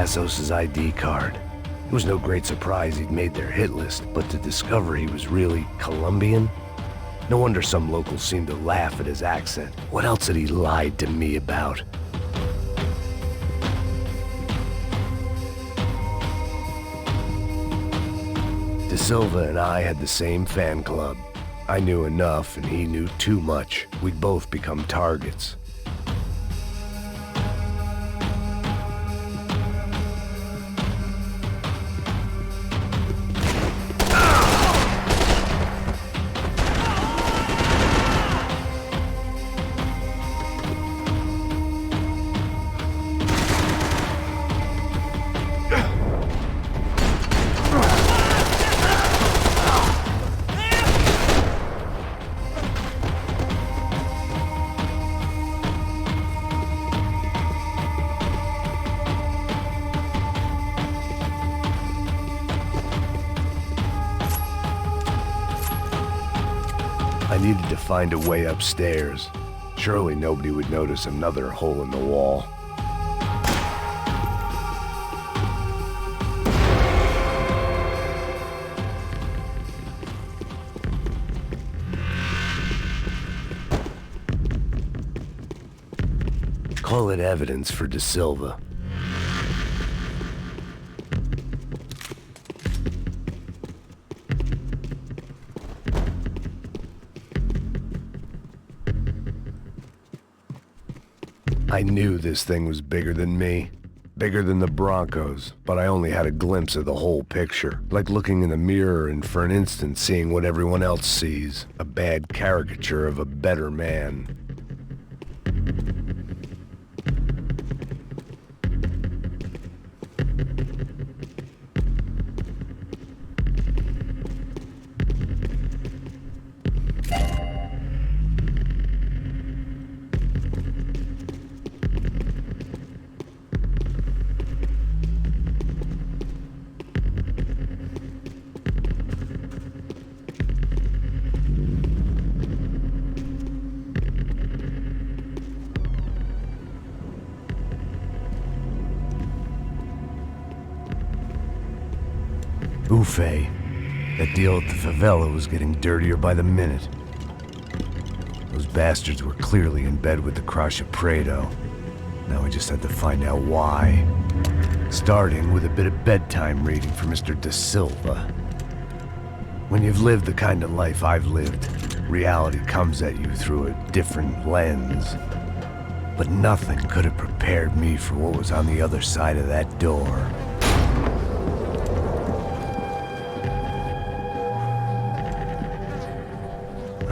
Passos' ID card. It was no great surprise he'd made their hit list, but to discover he was really Colombian? No wonder some locals seemed to laugh at his accent. What else had he lied to me about? De Silva and I had the same fan club. I knew enough and he knew too much. We'd both become targets. I needed to find a way upstairs. Surely nobody would notice another hole in the wall. Call it evidence for De Silva. I knew this thing was bigger than me, bigger than the Broncos, but I only had a glimpse of the whole picture, like looking in the mirror and for an instant seeing what everyone else sees, a bad caricature of a better man. Buffet. That deal at the Favela was getting dirtier by the minute. Those bastards were clearly in bed with the Crusher Prado. Now we just had to find out why. Starting with a bit of bedtime reading for Mr. De Silva. When you've lived the kind of life I've lived, reality comes at you through a different lens. But nothing could have prepared me for what was on the other side of that door.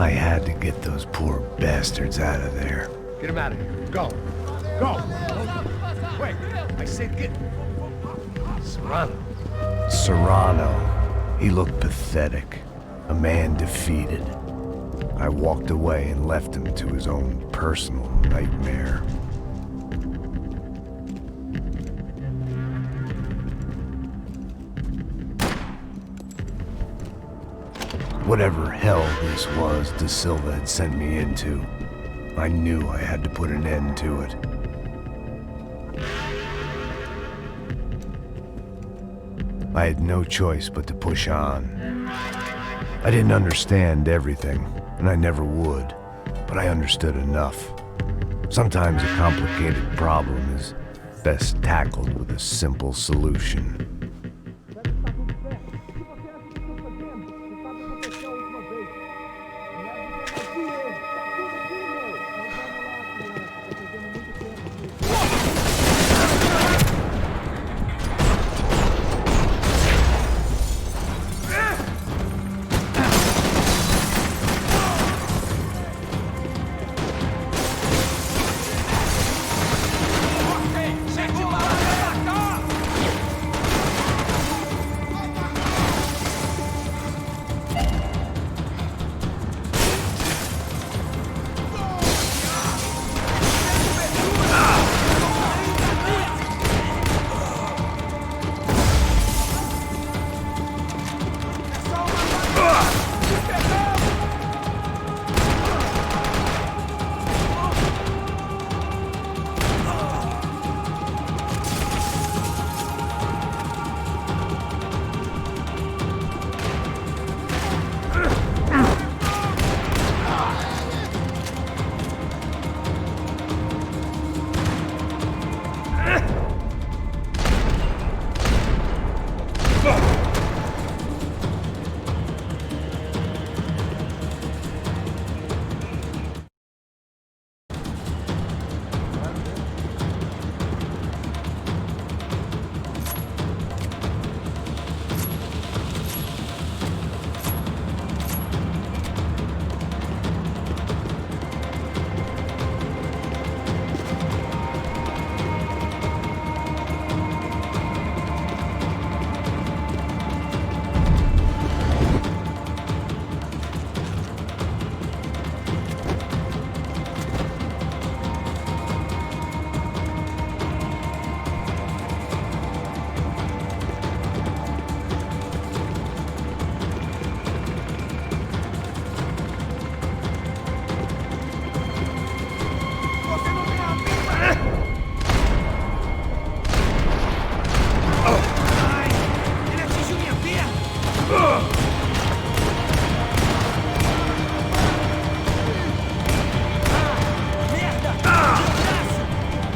I had to get those poor bastards out of there. Get him out of here. Go. Go. Wait. I said get... Serrano. Serrano. He looked pathetic. A man defeated. I walked away and left him to his own personal nightmare. Whatever hell this was De Silva had sent me into, I knew I had to put an end to it. I had no choice but to push on. I didn't understand everything, and I never would, but I understood enough. Sometimes a complicated problem is best tackled with a simple solution.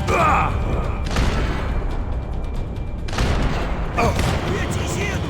Fui atingido!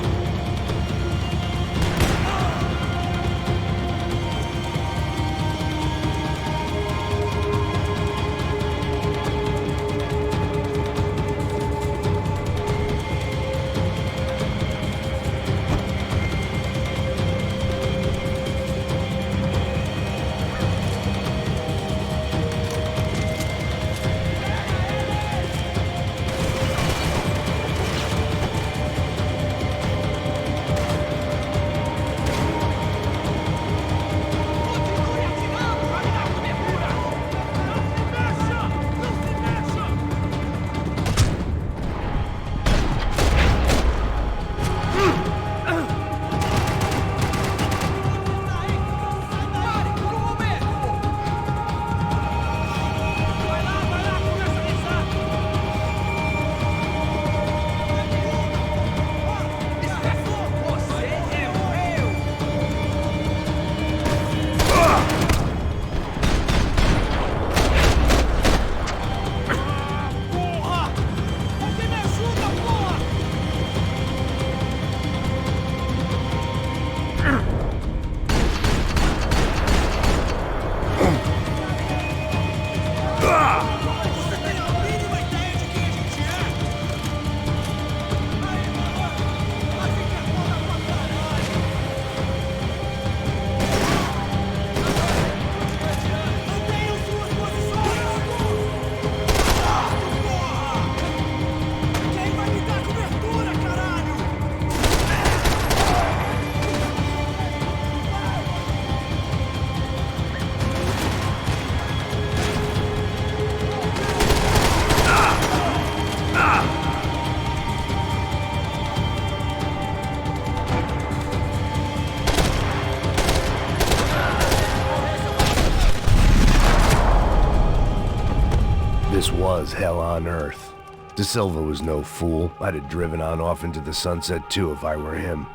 This was hell on earth. De Silva was no fool. I'd have driven on off into the sunset too if I were him.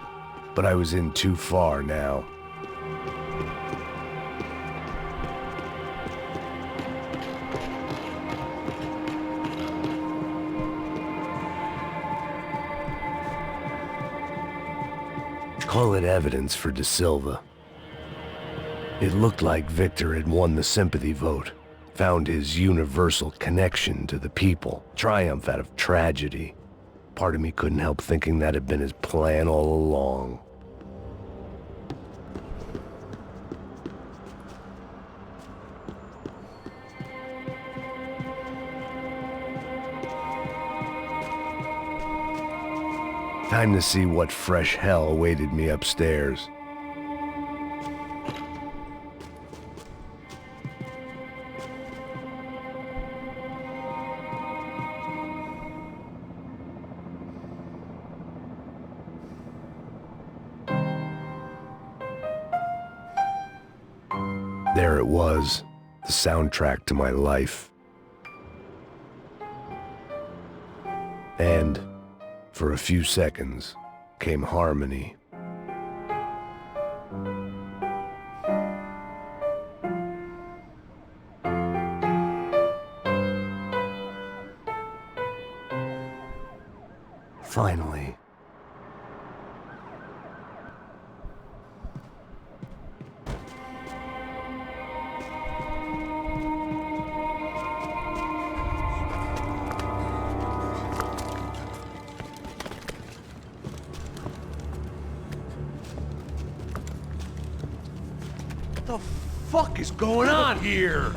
But I was in too far now. Call it evidence for De Silva. It looked like Victor had won the sympathy vote, found his universal connection to the people, triumph out of tragedy. Part of me couldn't help thinking that had been his plan all along. Time to see what fresh hell awaited me upstairs. There it was, the soundtrack to my life. And for a few seconds came harmony. Finally. What the fuck is going on here?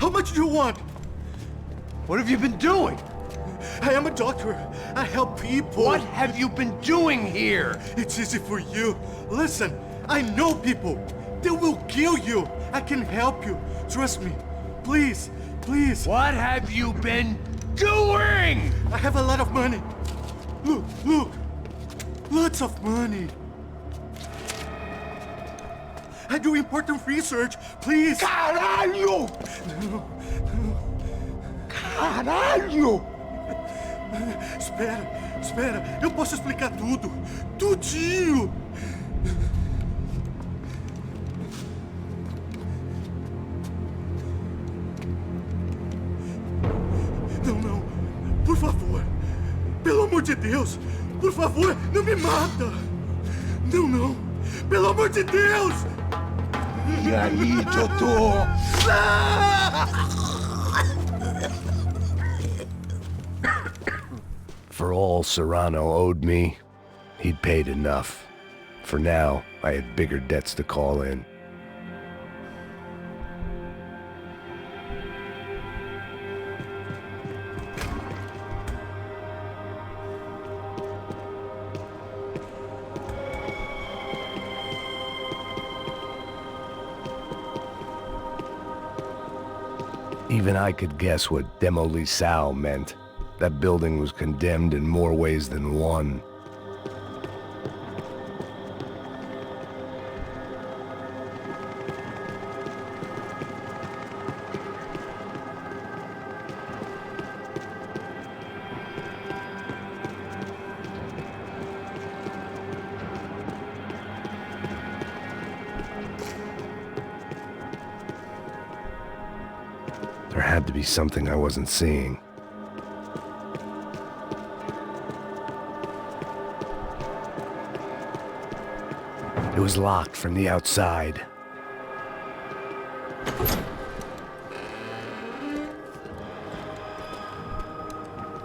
How much do you want? What have you been doing? I am a doctor. I help people. What have you been doing here? It's easy for you. Listen, I know people. They will kill you. I can help you. Trust me. Please, please. What have you been doing? I have a lot of money. Look, look. Lots of money. I do important research. Please. Caralho! No. Caralho! Espera. Eu posso explicar tudo. Tudinho. amor de Deus! Por favor, não me mata! Não, não! Pelo amor de Deus! E aí, Totó? For all Serrano owed me, he'd paid enough. For now, I had bigger debts to call in. Even I could guess what Demolisal meant. That building was condemned in more ways than one. There had to be something I wasn't seeing. It was locked from the outside.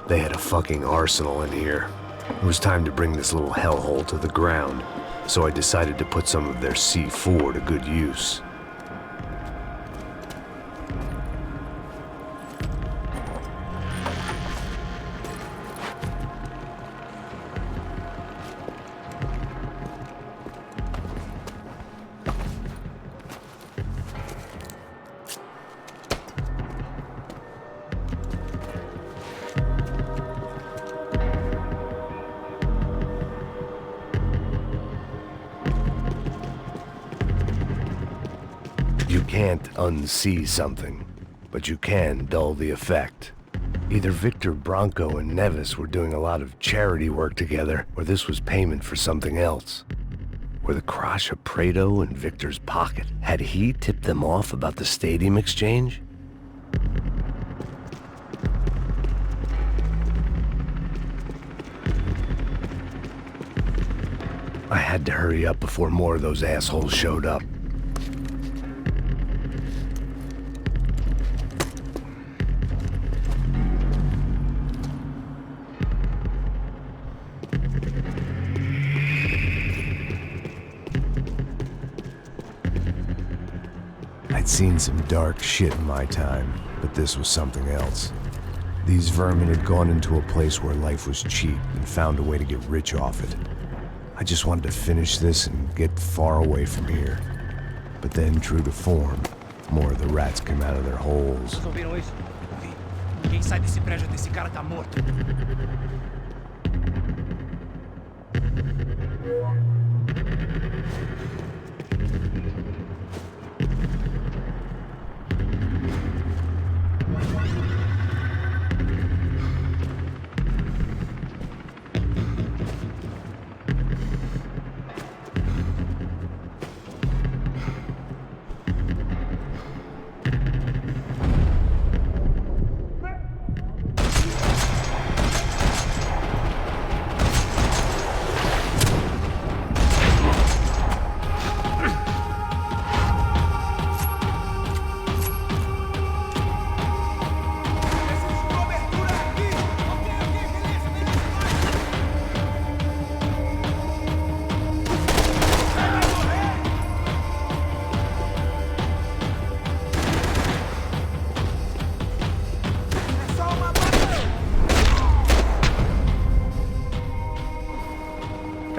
They had a fucking arsenal in here. It was time to bring this little hellhole to the ground, so I decided to put some of their C4 to good use. You can't unsee something, but you can dull the effect. Either Victor Branco and Nevis were doing a lot of charity work together, or this was payment for something else. Were the Crash of Prado in Victor's pocket? Had he tipped them off about the stadium exchange? I had to hurry up before more of those assholes showed up. I'd seen some dark shit in my time, but this was something else. These vermin had gone into a place where life was cheap and found a way to get rich off it. I just wanted to finish this and get far away from here. But then, true to form, more of the rats came out of their holes. Vocês ouviram isso? Vi. Quem sai desse prédio até esse cara tá morto.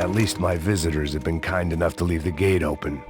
At least my visitors have been kind enough to leave the gate open.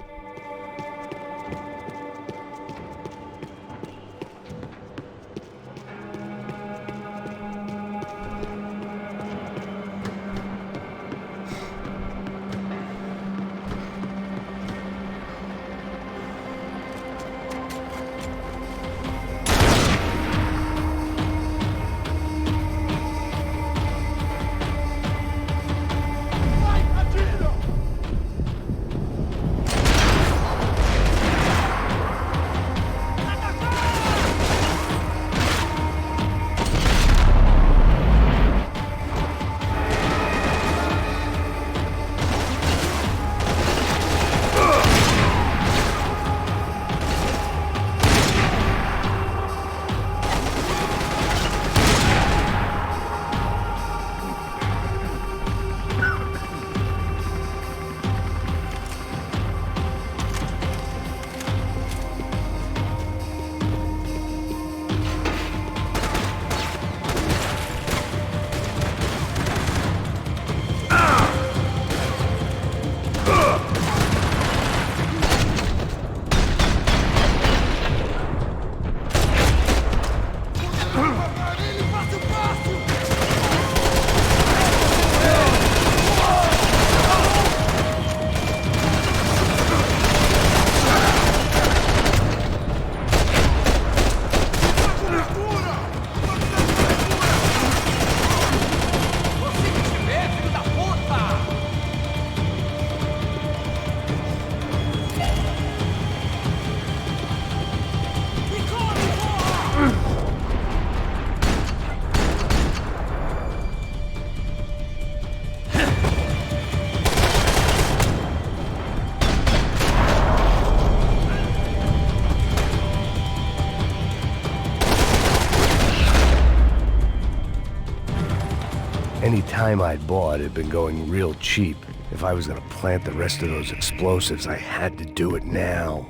Any time I'd bought had been going real cheap. If I was gonna plant the rest of those explosives, I had to do it now.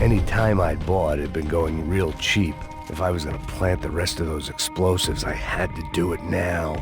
Any time I'd bought had been going real cheap. If I was gonna plant the rest of those explosives, I had to do it now.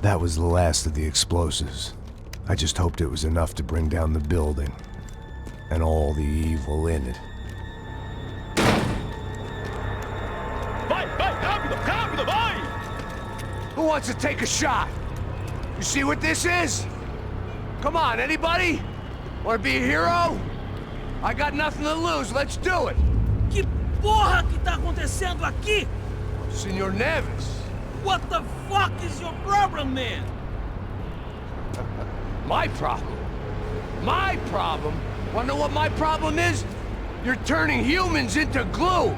That was the last of the explosives. I just hoped it was enough to bring down the building. And all the evil in it. Vai, rápido, rápido, vai! Who wants to take a shot? You see what this is? Come on, anybody? Want to be a hero? I got nothing to lose, let's do it! Que porra que tá acontecendo aqui? Senor Neves. What the fuck is your problem, man? My problem? My problem? Wanna know what my problem is? You're turning humans into glue!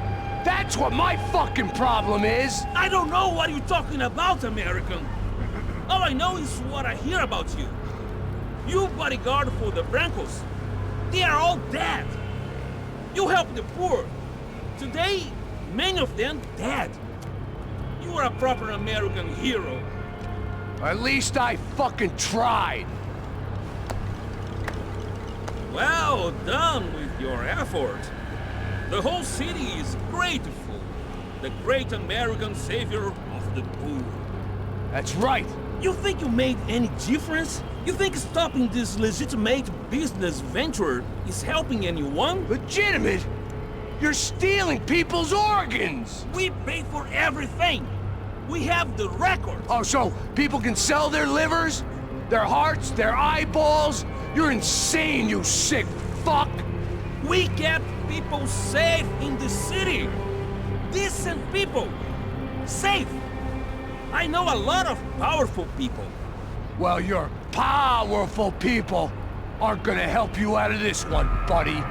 That's what my fucking problem is! I don't know what you're talking about, American. All I know is what I hear about you. You bodyguard for the Brancos. They are all dead. You help the poor. Today, many of them dead. You are a proper American hero. At least I fucking tried. Well done with your effort. The whole city is grateful. The great American savior of the poor. That's right. You think you made any difference? You think stopping this legitimate business venture is helping anyone? Legitimate? You're stealing people's organs! We pay for everything! We have the record! Oh, so people can sell their livers? Their hearts? Their eyeballs? You're insane, you sick fuck! We kept people safe in the city! Decent people! Safe! I know a lot of powerful people. Well, your powerful people aren't gonna help you out of this one, buddy.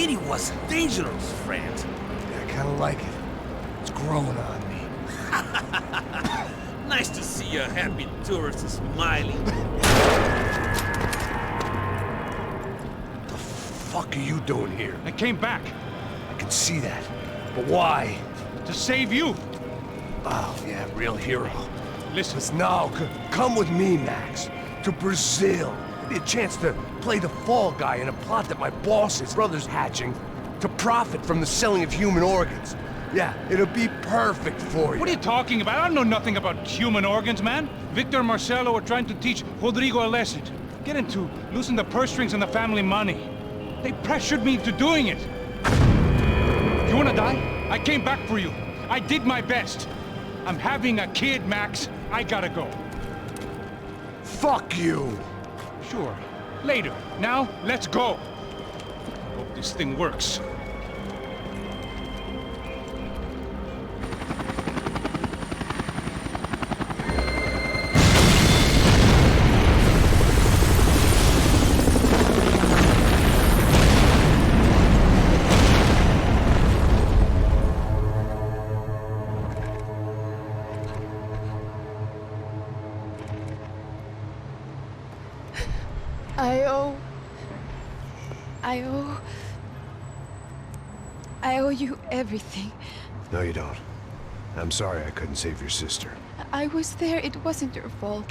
pity was dangerous, friend. I kind of like it. It's growing on me. Nice to see a happy tourist smiling. What the fuck are you doing here? I came back I can see that. But why? to save you. Oh, yeah, real hero. Listen. No, come with me, Max. To Brazil. Be a chance to play the fall guy in a plot that my boss's brother's hatching to profit from the selling of human organs. Yeah, it'll be perfect for you. What are you talking about? I don't know nothing about human organs, man. Victor and Marcelo are trying to teach Rodrigo a lesson. Get into losing the purse strings and the family money. They pressured me into doing it. You wanna die? I came back for you. I did my best. I'm having a kid, Max. I gotta go. Fuck you! Sure. Later. Now, let's go. Hope this thing works. I owe you everything. No, you don't. I'm sorry I couldn't save your sister. I was there. It wasn't your fault.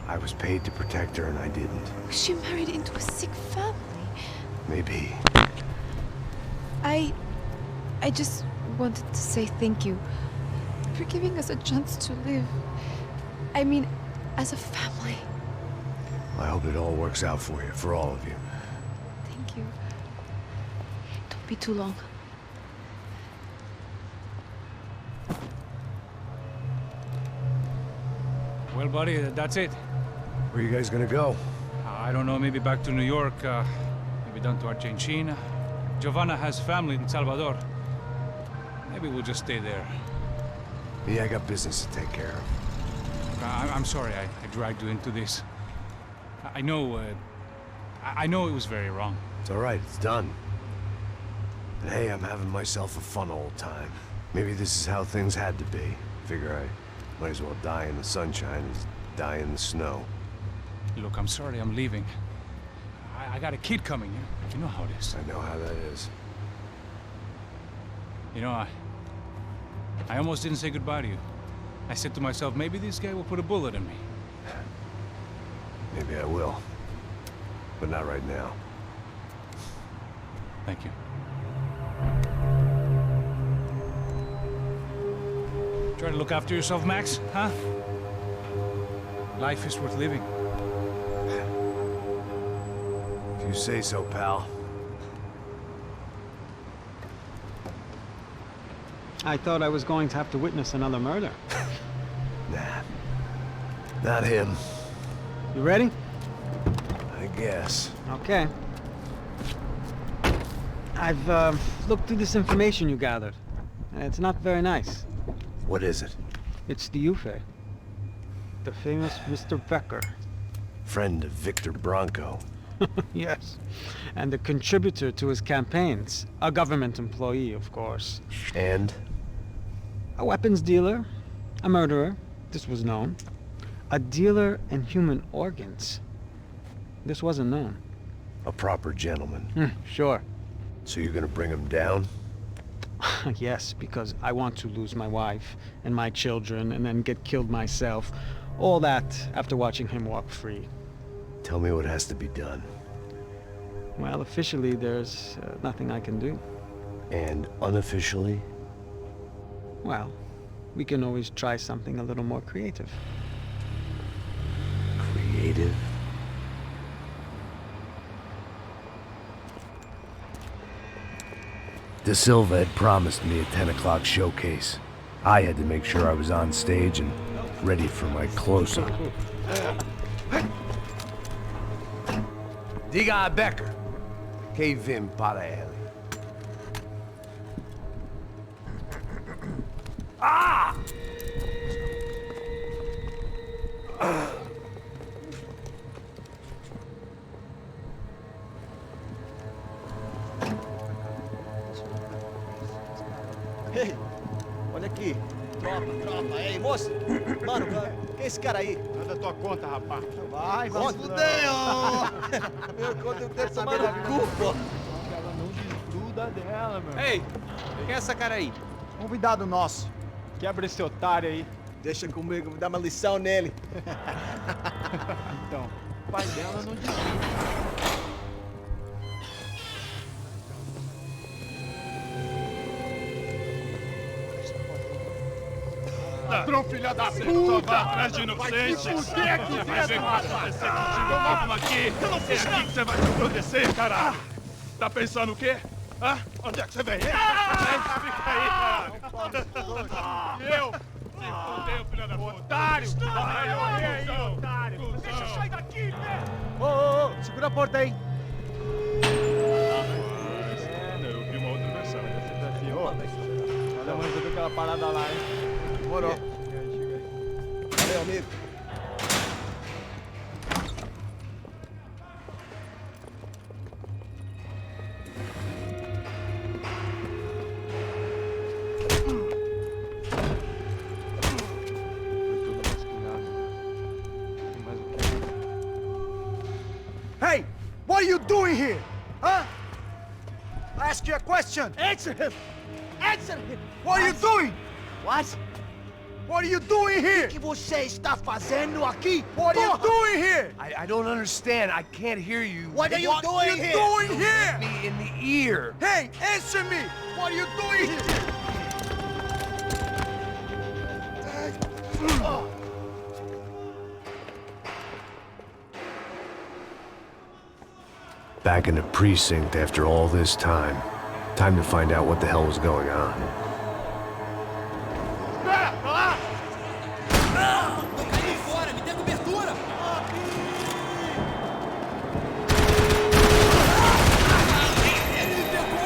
I was paid to protect her and I didn't. She married into a sick family. Maybe. I just wanted to say thank you for giving us a chance to live. I mean, as a family. I hope it all works out for you, for all of you. Thank you. Don't be too long. Well, buddy, that's it. Where are you guys gonna go? I don't know, maybe back to New York, maybe down to Argentina. Giovanna has family in Salvador. Maybe we'll just stay there. Me, I got business to take care of. I'm sorry I dragged you into this. I know it was very wrong. It's all right, it's done. And hey, I'm having myself a fun old time. Maybe this is how things had to be. Figure I might as well die in the sunshine as die in the snow. Look, I'm sorry I'm leaving. I got a kid coming. You know how it is. I know how that is. You know, I almost didn't say goodbye to you. I said to myself, maybe this guy will put a bullet in me. Maybe I will. But not right now. Thank you. Try to look after yourself, Max, huh? Life is worth living. If you say so, pal. I thought I was going to have to witness another murder. Nah. Not him. You ready? I guess. Okay. I've looked through this information you gathered. It's not very nice. What is it? It's the Ufe. The famous Mr. Becker. Friend of Victor Bronco. Yes. And a contributor to his campaigns. A government employee, of course. And? A weapons dealer. A murderer. This was known. A dealer in human organs. This wasn't known. A proper gentleman. Sure. So you're gonna bring him down? Yes, because I want to lose my wife and my children and then get killed myself. All that after watching him walk free. Tell me what has to be done. Well, officially there's nothing I can do. And unofficially? Well, we can always try something a little more creative. Creative? De Silva had promised me a 10 o'clock showcase. I had to make sure I was on stage and ready for my close-up. Diga a Becker. Que vim para ele. Ah! Tropa. Ei, moço. Mano, quem é esse cara aí? Manda tua conta, rapaz. Vai, fudeu! Meu conta eu quero saber no cu, pô. Ela não desgruda dela, meu. Ei, quem é essa cara aí? Convidado nosso. Quebra esse otário aí. Deixa comigo, vou dar uma lição nele. Então, o pai dela não desgruda. Ladrão, filha da puta! Só vai atrás de inocentes! Vai ver o que vai acontecer contigo! Vamos aqui! Eu não fiz nada! É aqui que você vai se proteger, caralho! Tá pensando o quê? Hã? Onde é que você vem? Fica aí, caralho! E eu? Se fudeu, filha da puta! Otário! Vai morrer aí, otário! Deixa eu sair daqui, né? Ô, segura a porta aí! Eu vi uma outra versão. Olha, mas eu vi aquela parada lá, hein? Demorou. Chega aí. Valeu, amigo. Hey! What are you doing here? Huh? I ask you a question. Answer him! Answer him! What are you doing? What? What are you doing here? O que você está fazendo aqui? What are you doing here? I don't understand. I can't hear you. What are you doing here? Doing here? Me in the ear. Hey, answer me! What are you doing here? Back in the precinct after all this time. Time to find out what the hell was going on. Tô caindo fora, me dê cobertura! Ele me pegou!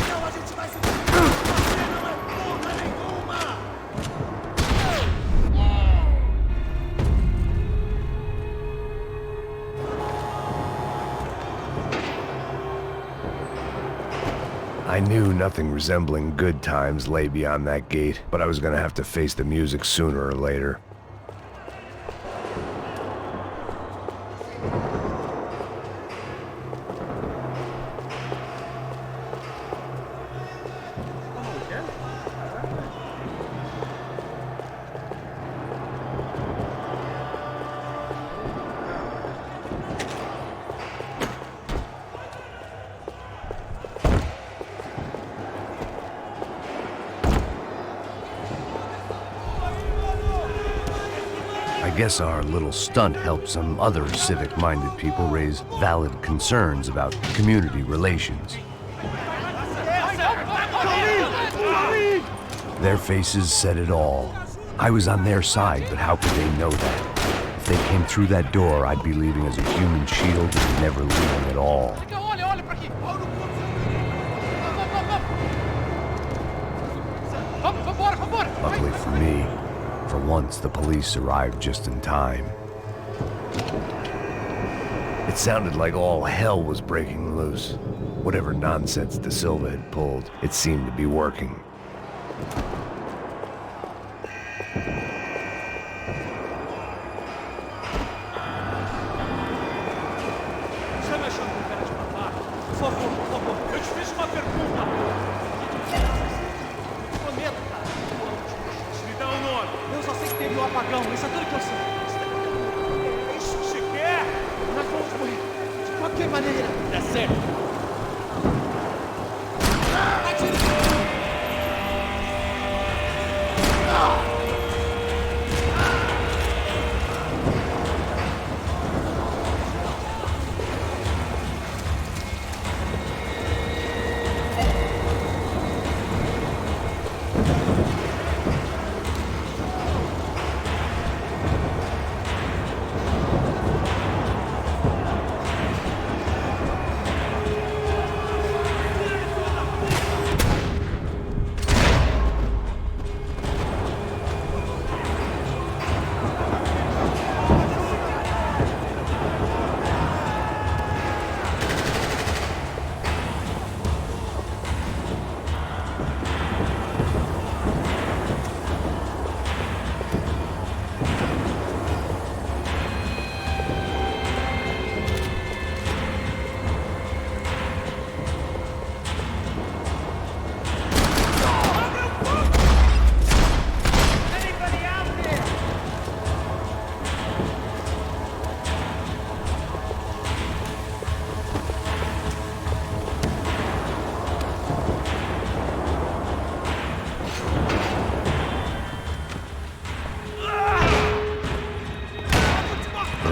Não, a gente vai se... Não é porra nenhuma! I knew nothing resembling good times lay beyond that gate, but I was gonna have to face the music sooner or later. I guess our little stunt helped some other civic-minded people raise valid concerns about community relations. Their faces said it all. I was on their side, but how could they know that? If they came through that door, I'd be leaving as a human shield and never leaving at all. Luckily for me, for once the police arrived just in time. It sounded like all hell was breaking loose. Whatever nonsense De Silva had pulled, it seemed to be working.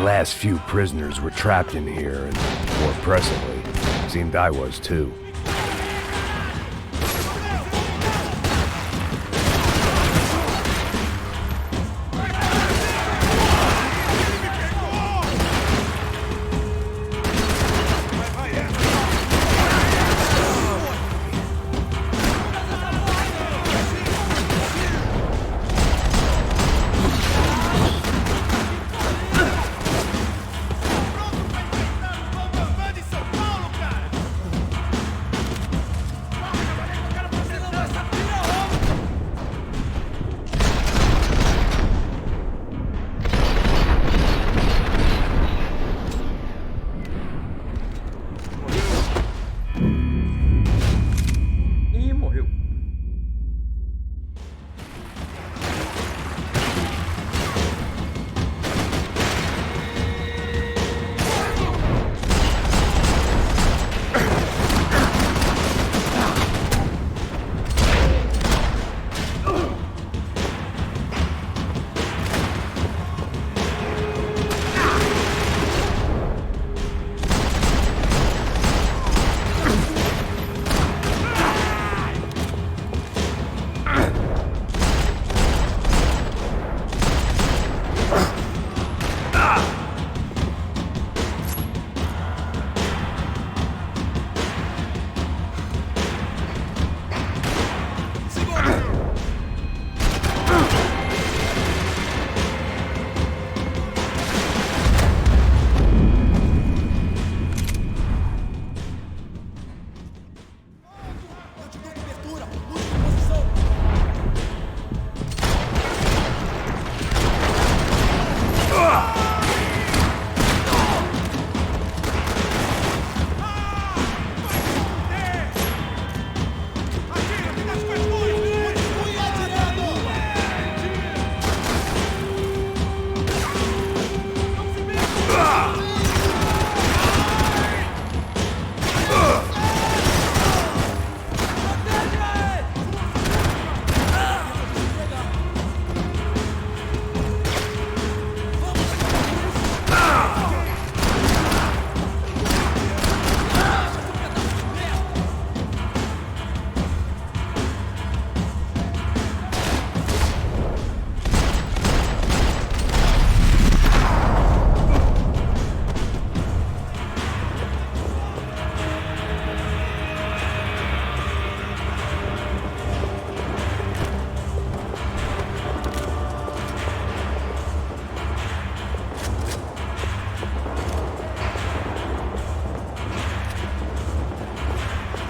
last few prisoners were trapped in here, and more presently, seemed I was too.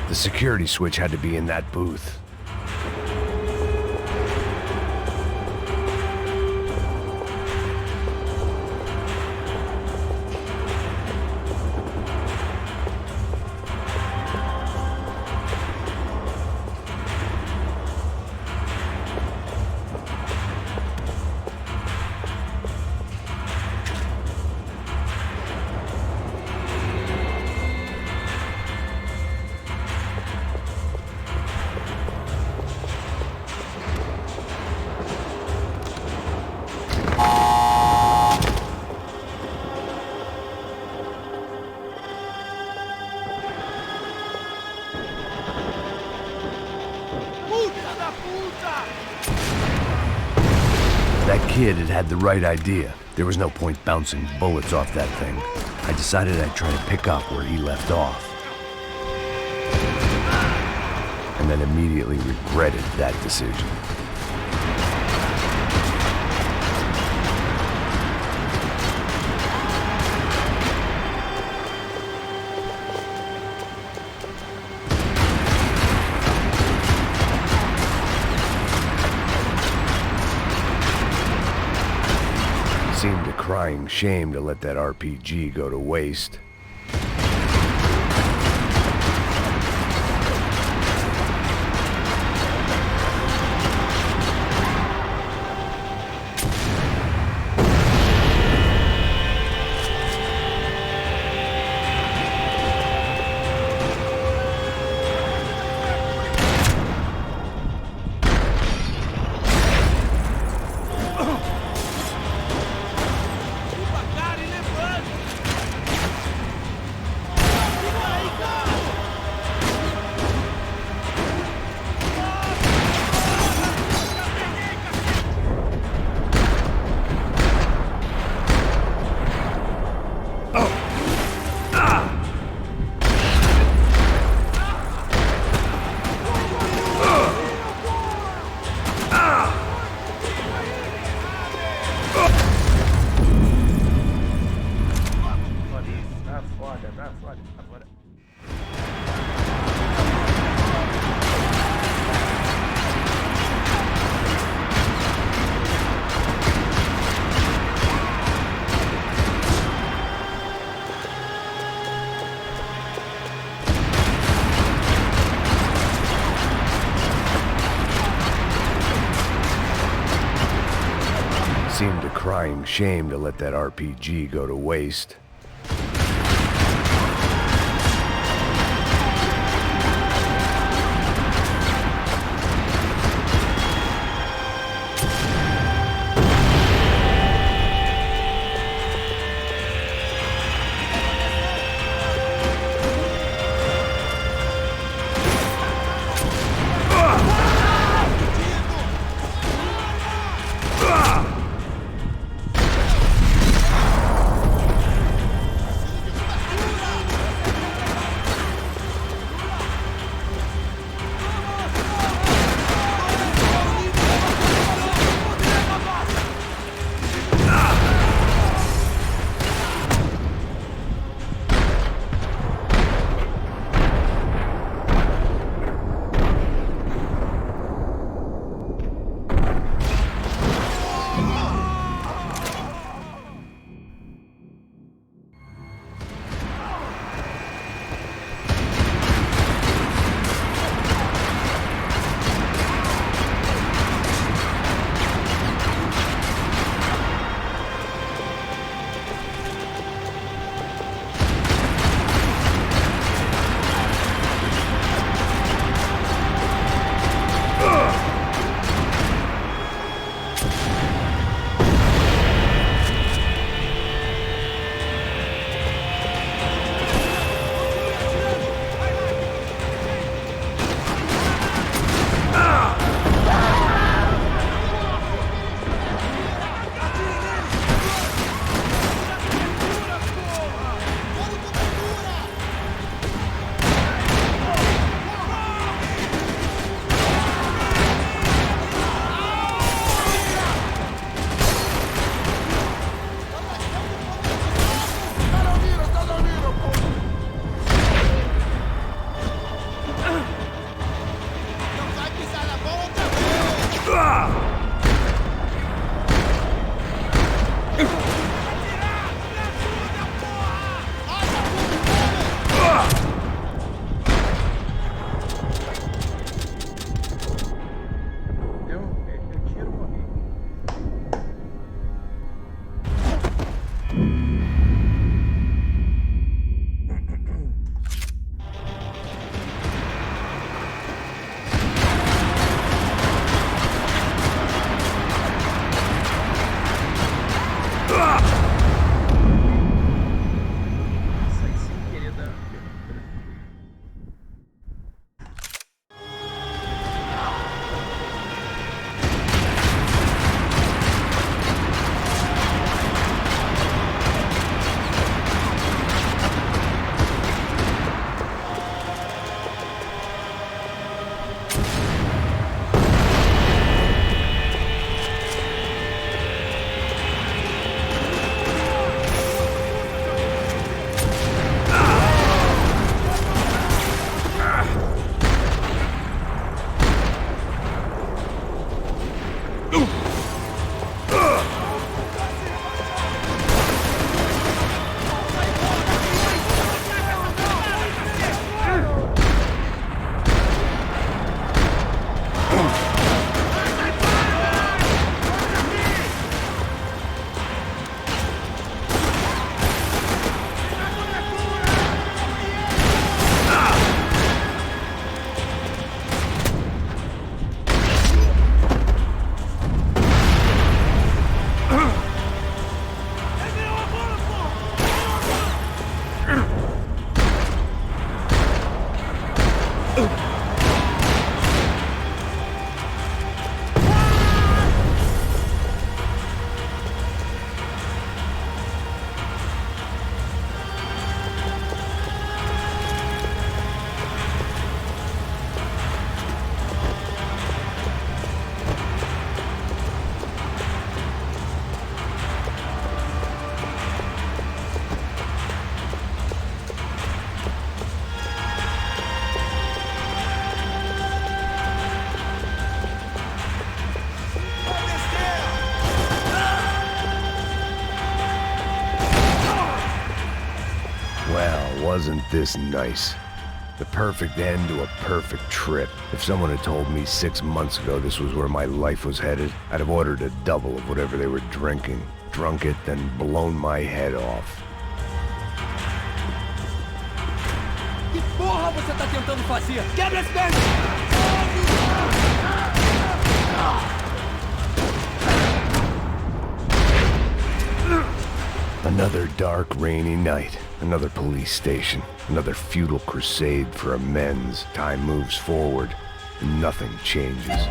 The security switch had to be in that booth. That kid had the right idea. There was no point bouncing bullets off that thing. I decided I'd try to pick up where he left off. And then immediately regretted that decision. Seemed a crying shame to let that RPG go to waste. seemed a crying shame to let that RPG go to waste. Well, wasn't this nice? The perfect end to a perfect trip. If someone had told me 6 months ago this was where my life was headed, I'd have ordered a double of whatever they were drinking, drunk it, then blown my head off. Que porra você tá tentando fazer? Quebra esse pé! Another dark, rainy night. Another police station. Another futile crusade for amends. Time moves forward, and nothing changes.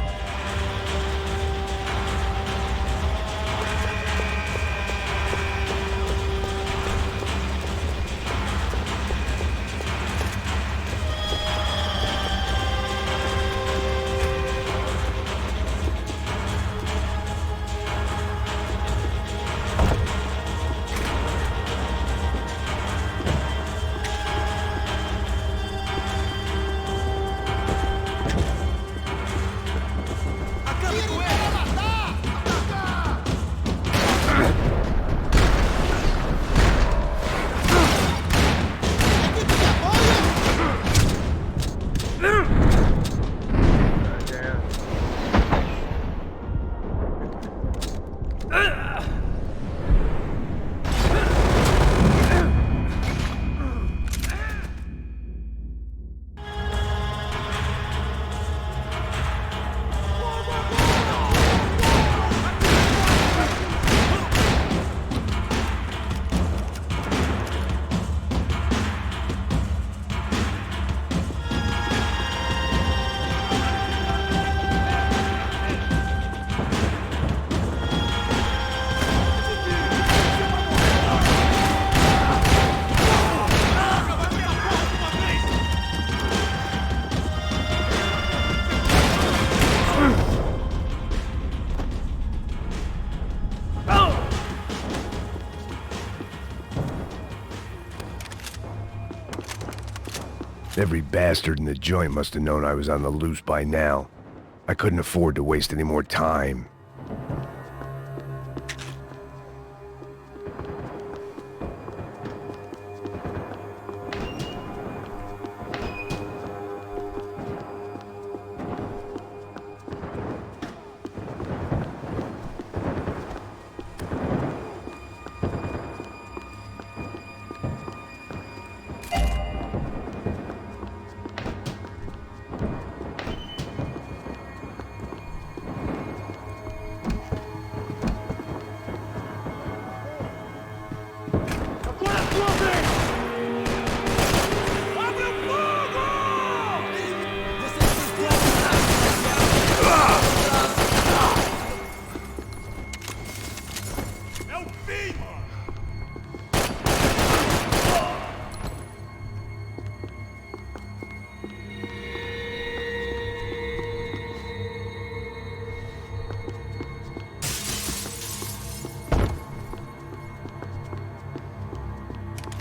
Every bastard in the joint must have known I was on the loose by now. I couldn't afford to waste any more time.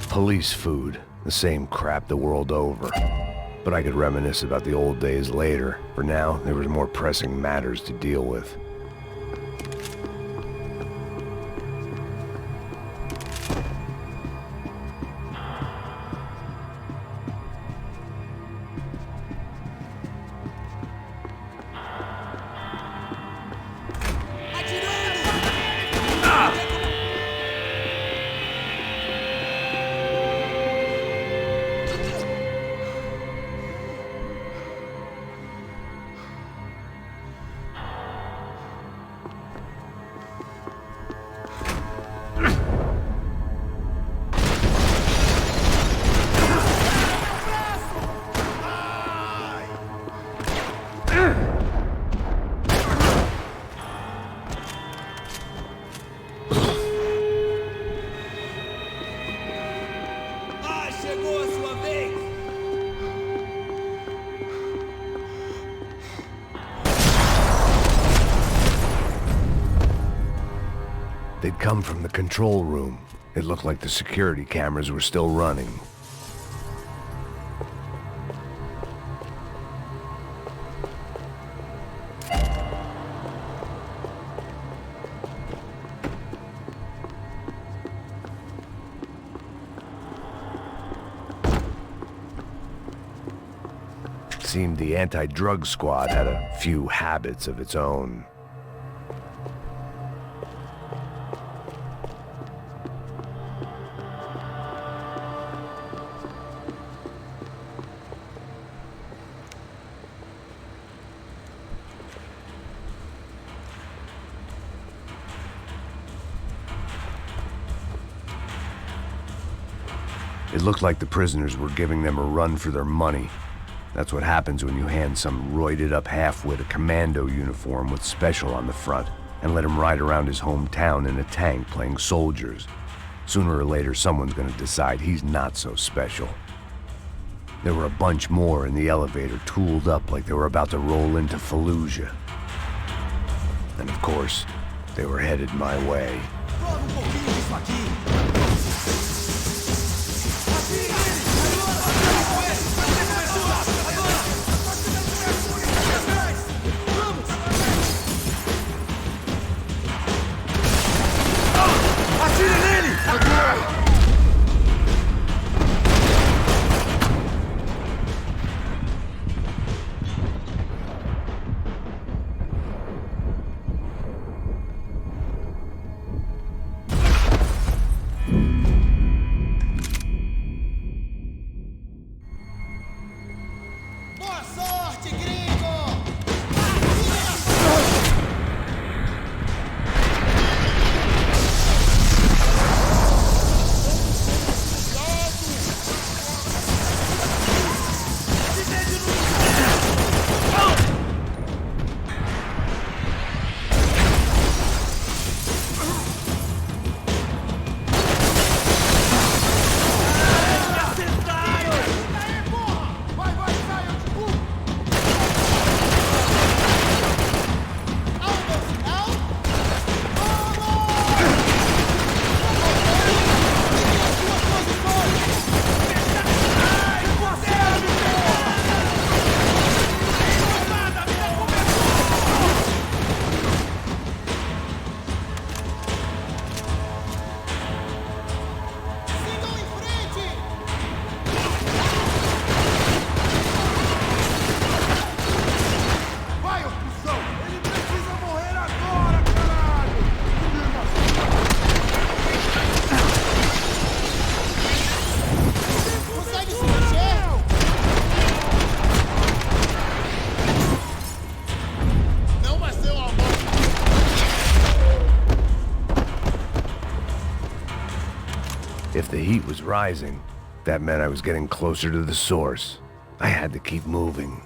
Police food, the same crap the world over. But I could reminisce about the old days later. For now, there was more pressing matters to deal with. They'd come from the control room. It looked like the security cameras were still running. seemed the anti-drug squad had a few habits of its own. It looked like the prisoners were giving them a run for their money. That's what happens when you hand some roided-up halfwit a commando uniform with special on the front and let him ride around his hometown in a tank playing soldiers. Sooner or later, someone's gonna decide he's not so special. There were a bunch more in the elevator, tooled up like they were about to roll into Fallujah. And of course, they were headed my way. Boa sorte, Gringo! If the heat was rising, that meant I was getting closer to the source. I had to keep moving.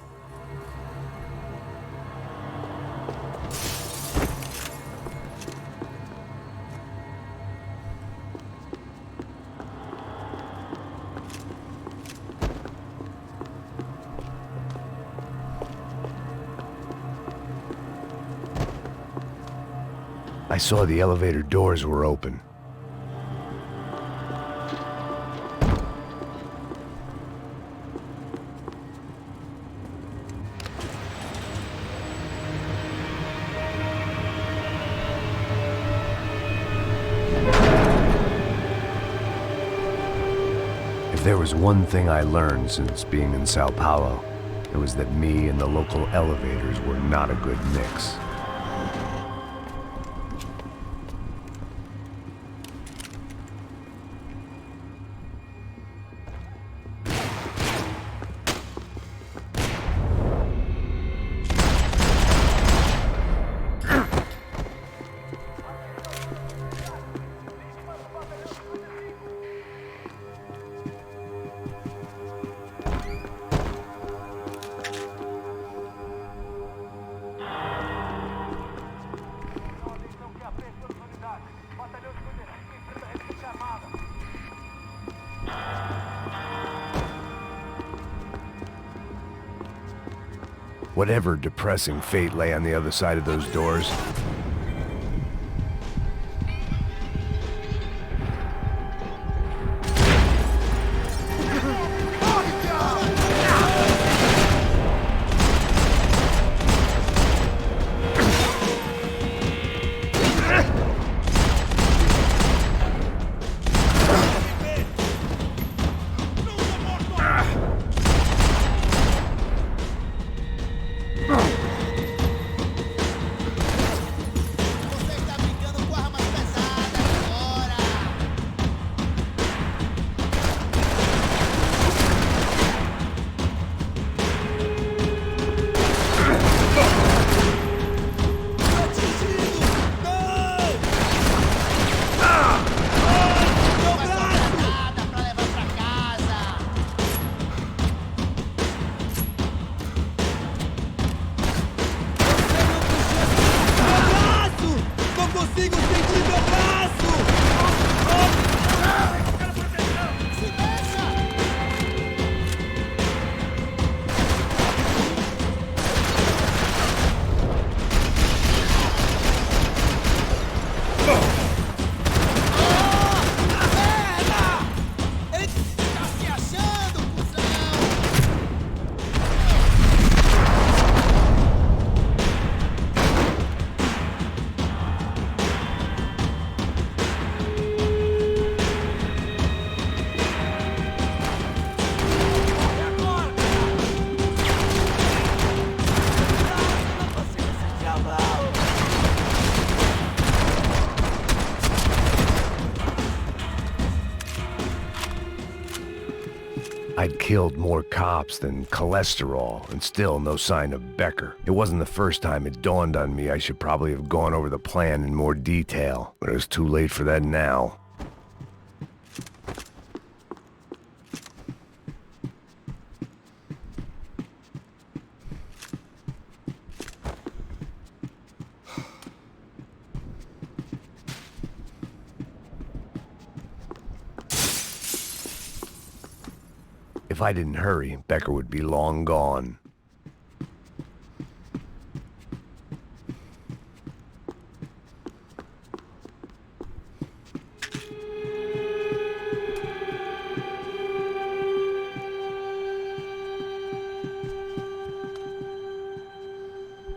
I saw the elevator doors were open. If there was one thing I learned since being in Sao Paulo, it was that me and the local elevators were not a good mix. Whatever depressing fate lay on the other side of those doors, I'd killed more cops than cholesterol, and still no sign of Becker. It wasn't the first time it dawned on me I should probably have gone over the plan in more detail, but it was too late for that now. If I didn't hurry, Becker would be long gone.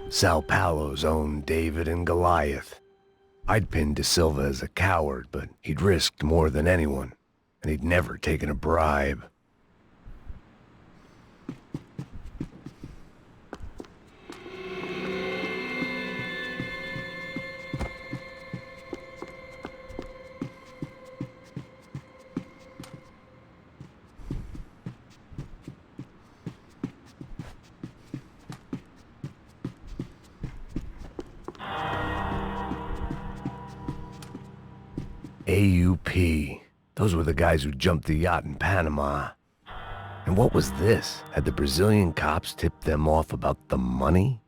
Sao Paulo's own David and Goliath. I'd pinned De Silva as a coward, but he'd risked more than anyone, and he'd never taken a bribe. AUP. Those were the guys who jumped the yacht in Panama. And what was this? Had the Brazilian cops tipped them off about the money?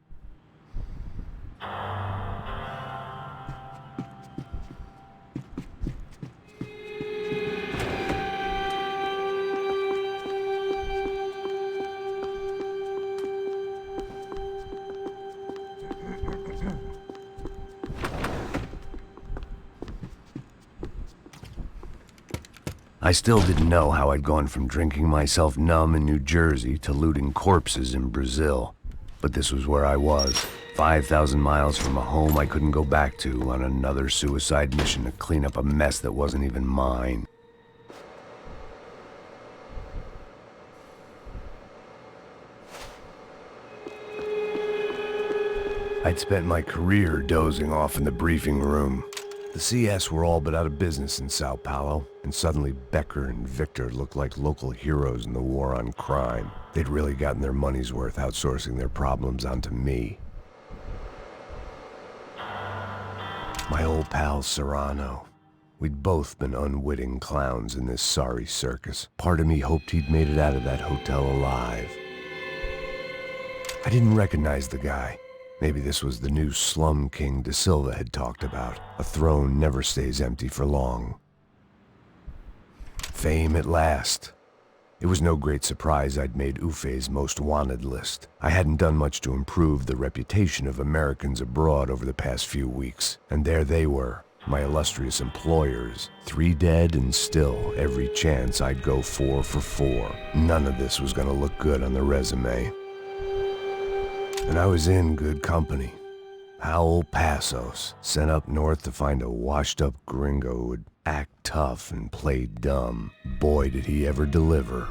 I still didn't know how I'd gone from drinking myself numb in New Jersey to looting corpses in Brazil. But this was where I was, 5,000 miles from a home I couldn't go back to, on another suicide mission to clean up a mess that wasn't even mine. I'd spent my career dozing off in the briefing room. The CS were all but out of business in Sao Paulo, and suddenly Becker and Victor looked like local heroes in the war on crime. They'd really gotten their money's worth outsourcing their problems onto me. My old pal Serrano. We'd both been unwitting clowns in this sorry circus. Part of me hoped he'd made it out of that hotel alive. I didn't recognize the guy. Maybe this was the new slum king De Silva had talked about. A throne never stays empty for long. Fame at last. It was no great surprise I'd made Ufe's most wanted list. I hadn't done much to improve the reputation of Americans abroad over the past few weeks. And there they were, my illustrious employers. 3 dead and still every chance I'd go 4 for 4. None of this was gonna look good on the resume. And I was in good company. Howell Passos, sent up north to find a washed-up gringo who would act tough and play dumb. Boy, did he ever deliver.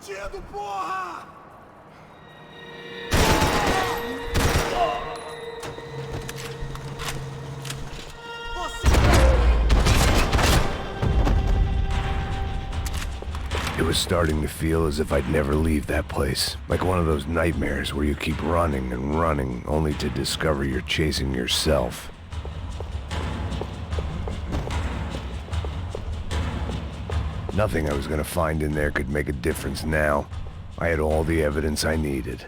bandido, porra! It was starting to feel as if I'd never leave that place. Like one of those nightmares where you keep running and running, only to discover you're chasing yourself. Nothing I was gonna find in there could make a difference now. I had all the evidence I needed.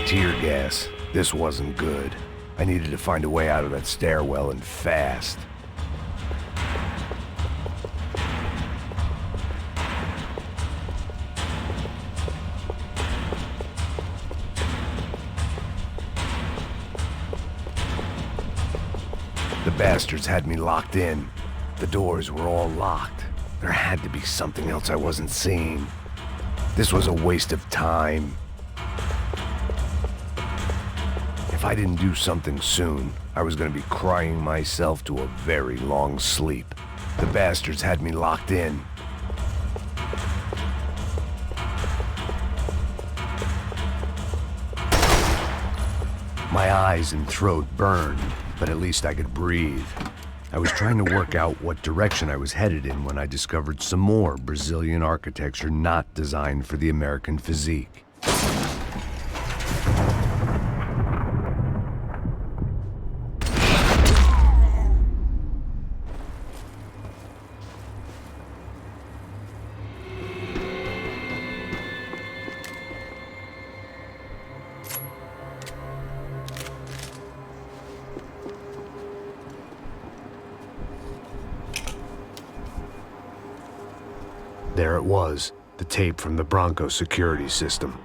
Tear gas. This wasn't good. I needed to find a way out of that stairwell and fast. The bastards had me locked in. The doors were all locked. There had to be something else I wasn't seeing. This was a waste of time. If I didn't do something soon, I was going to be crying myself to a very long sleep. The bastards had me locked in. My eyes and throat burned, but at least I could breathe. I was trying to work out what direction I was headed in when I discovered some more Brazilian architecture not designed for the American physique. There it was, the tape from the Bronco security system.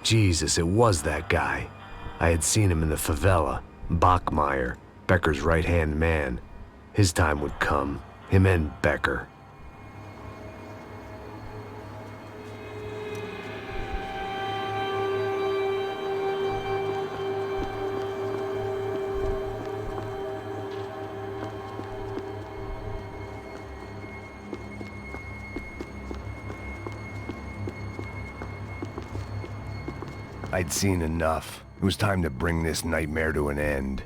Jesus, it was that guy. I had seen him in the Favela, Bachmeyer, Becker's right-hand man. His time would come, him and Becker. I'd seen enough. It was time to bring this nightmare to an end.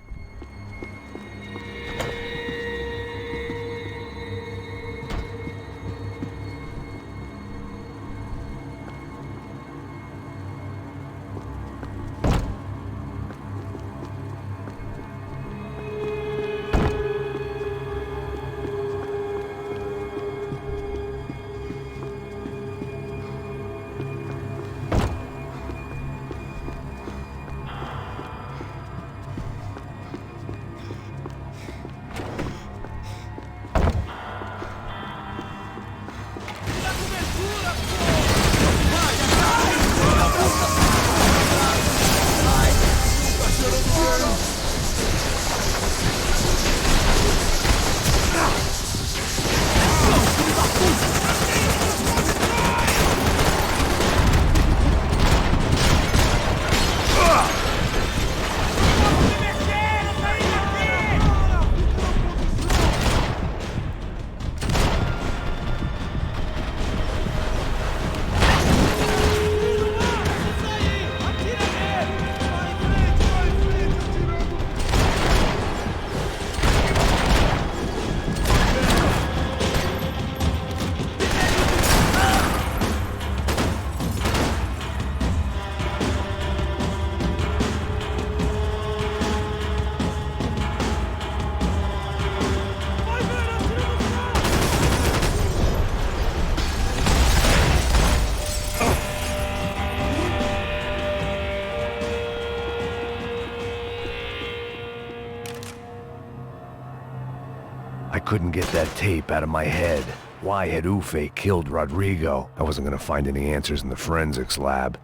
couldn't get that tape out of my head. Why had Ufe killed Rodrigo? I wasn't gonna find any answers in the forensics lab.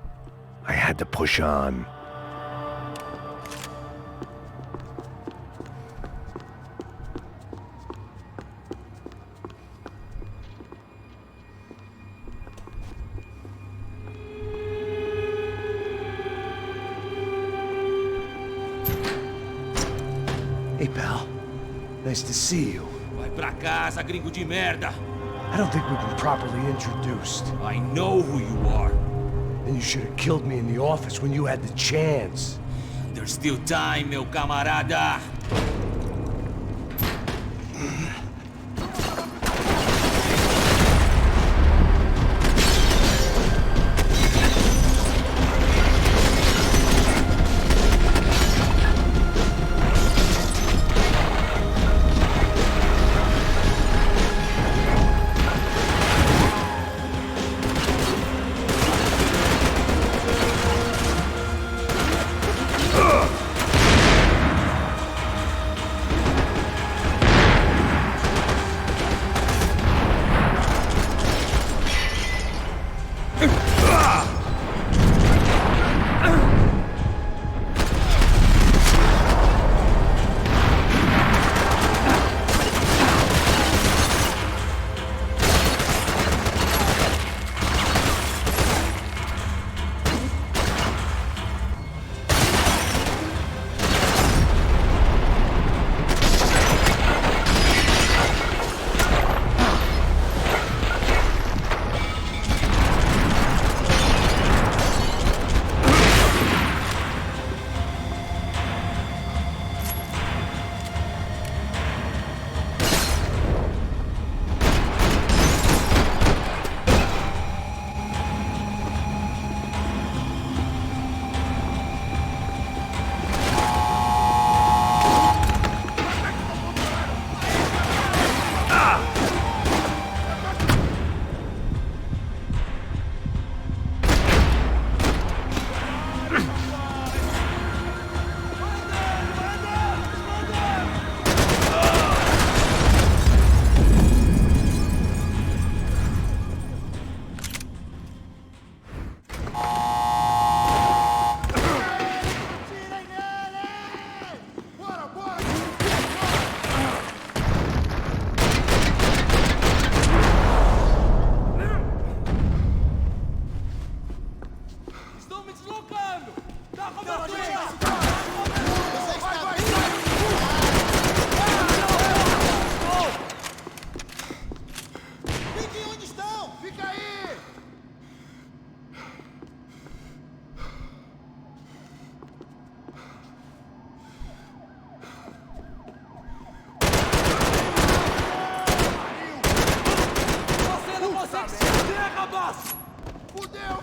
I had to push on. Hey, pal. Nice to see you. Vai pra casa, gringo de merda. I don't think we've been properly introduced. I know who you are. Then you should have killed me in the office when you had the chance. There's still time, meu camarada.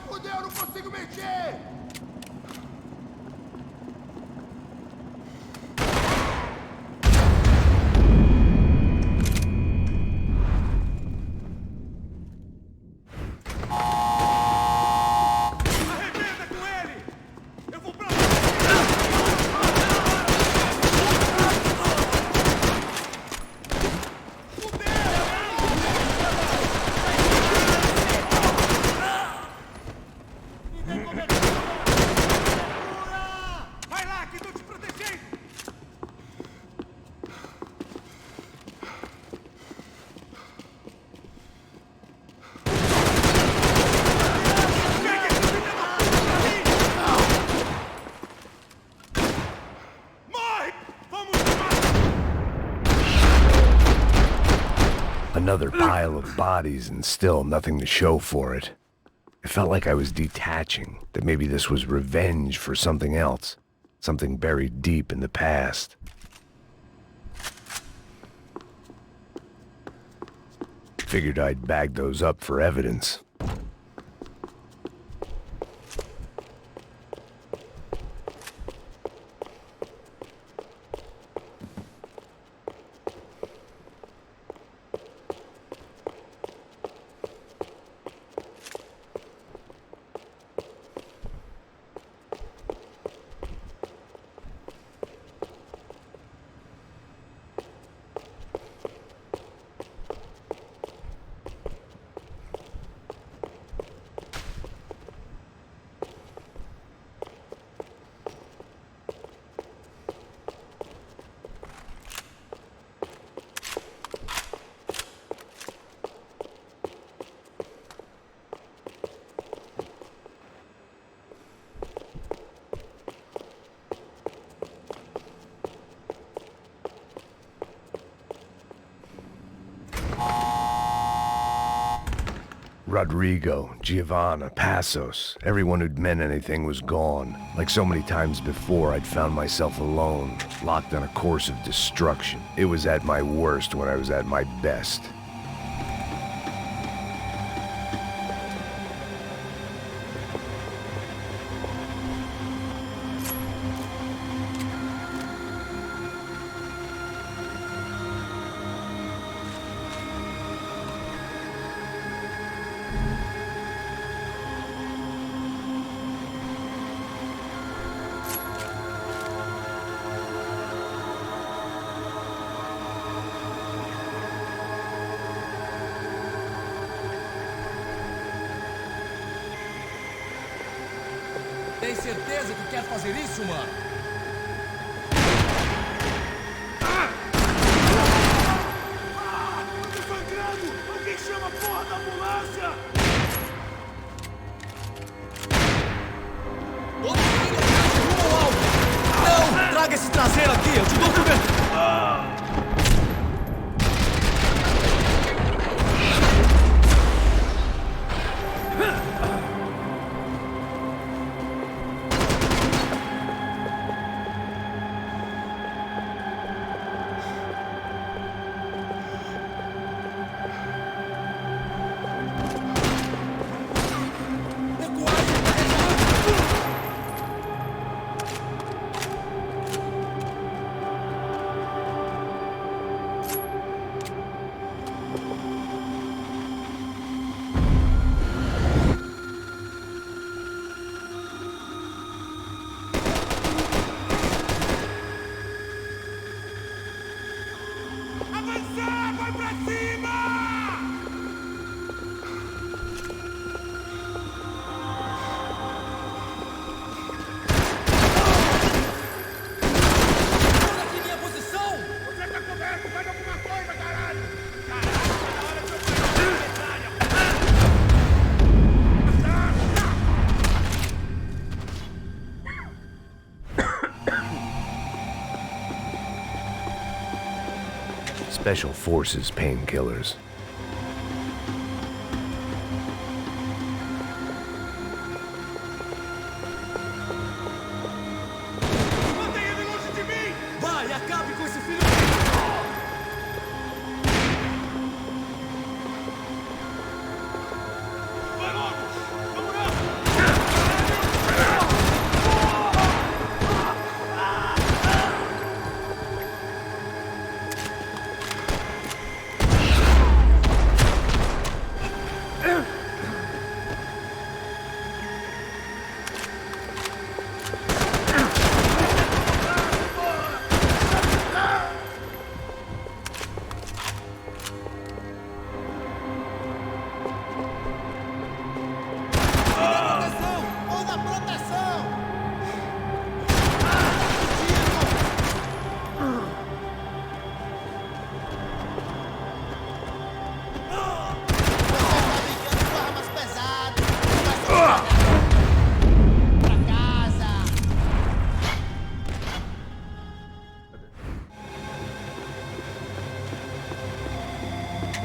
Fudeu, não consigo mexer! Another pile of bodies and still nothing to show for it. It felt like I was detaching, that maybe this was revenge for something else, something buried deep in the past. Figured I'd bag those up for evidence. Rodrigo, Giovanna, Passos, everyone who'd meant anything was gone. Like so many times before, I'd found myself alone, locked on a course of destruction. It was at my worst when I was at my best. Tem certeza que quer fazer isso, mano? Tô sangrando! Alguém chama a porra da ambulância! Não! Traga esse traseiro aqui, eu te dou cobertura! Special Forces painkillers. Mantenha ele longe de mim! Vai, acabe com esse filho! Vai logo! Vamos lá!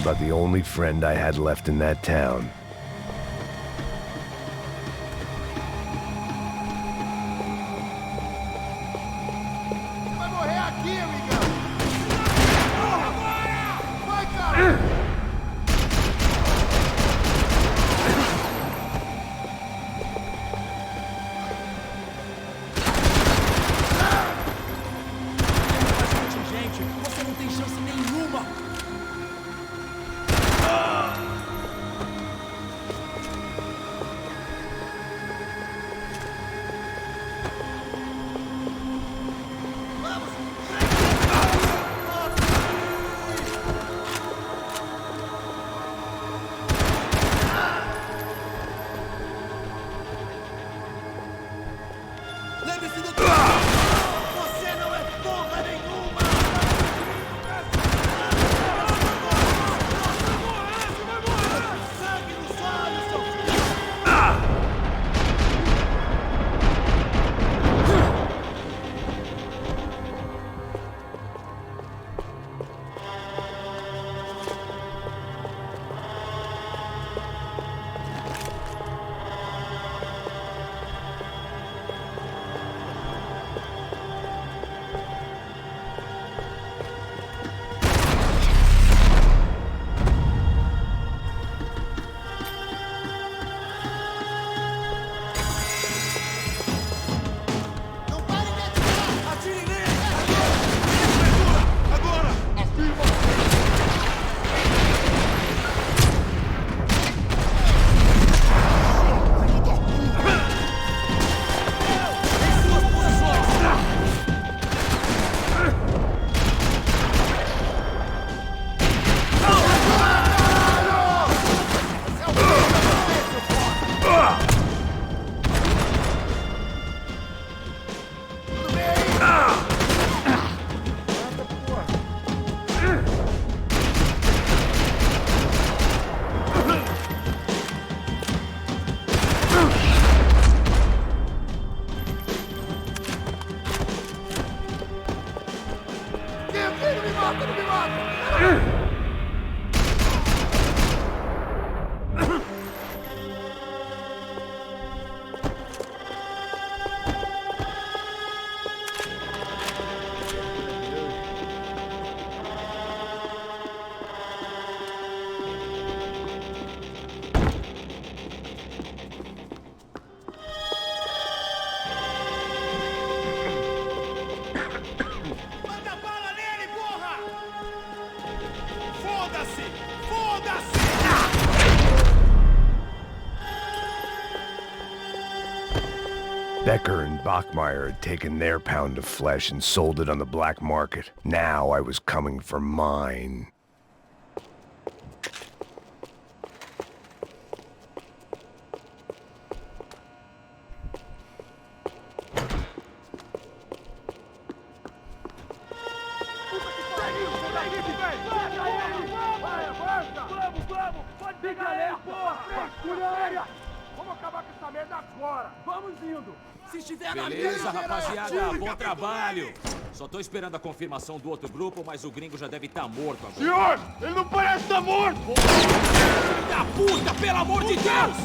About the only friend I had left in that town. Vai morrer aqui, amigão! Vai, cara! Gente, você não tem chance nenhuma! Foda-se! Foda-se! Becker and Bachmeyer had taken their pound of flesh and sold it on the black market. Now I was coming for mine. Beleza, rapaziada, bom trabalho. Só tô esperando a confirmação do outro grupo, mas o gringo já deve estar morto agora. Senhor, ele não parece estar morto! Filho da puta, pelo amor de Deus!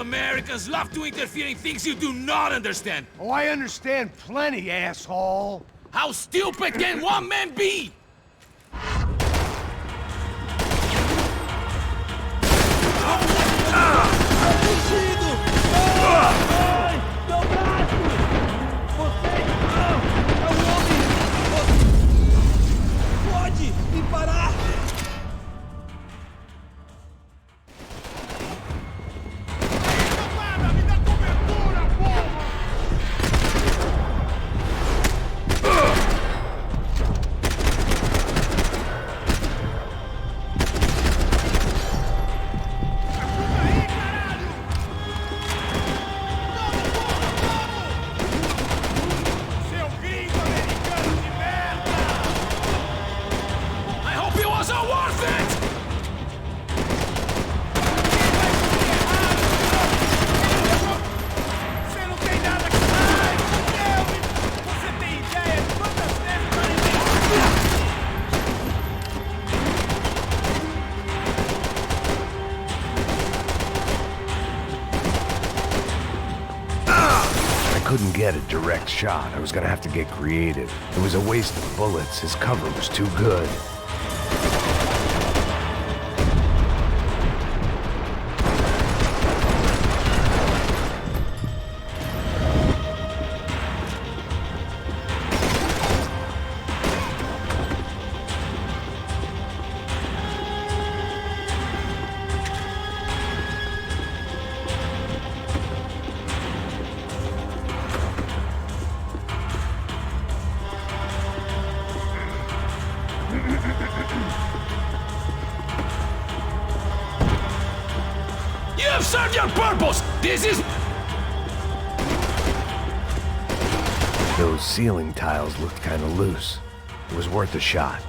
Americans love to interfere in things you do not understand. Oh, I understand plenty, asshole. How stupid can one man be? Pode me parar! Couldn't get a direct shot. I was gonna have to get creative. It was a waste of bullets. His cover was too good. You have served your purpose! This is... Those ceiling tiles looked kind of loose. It was worth a shot.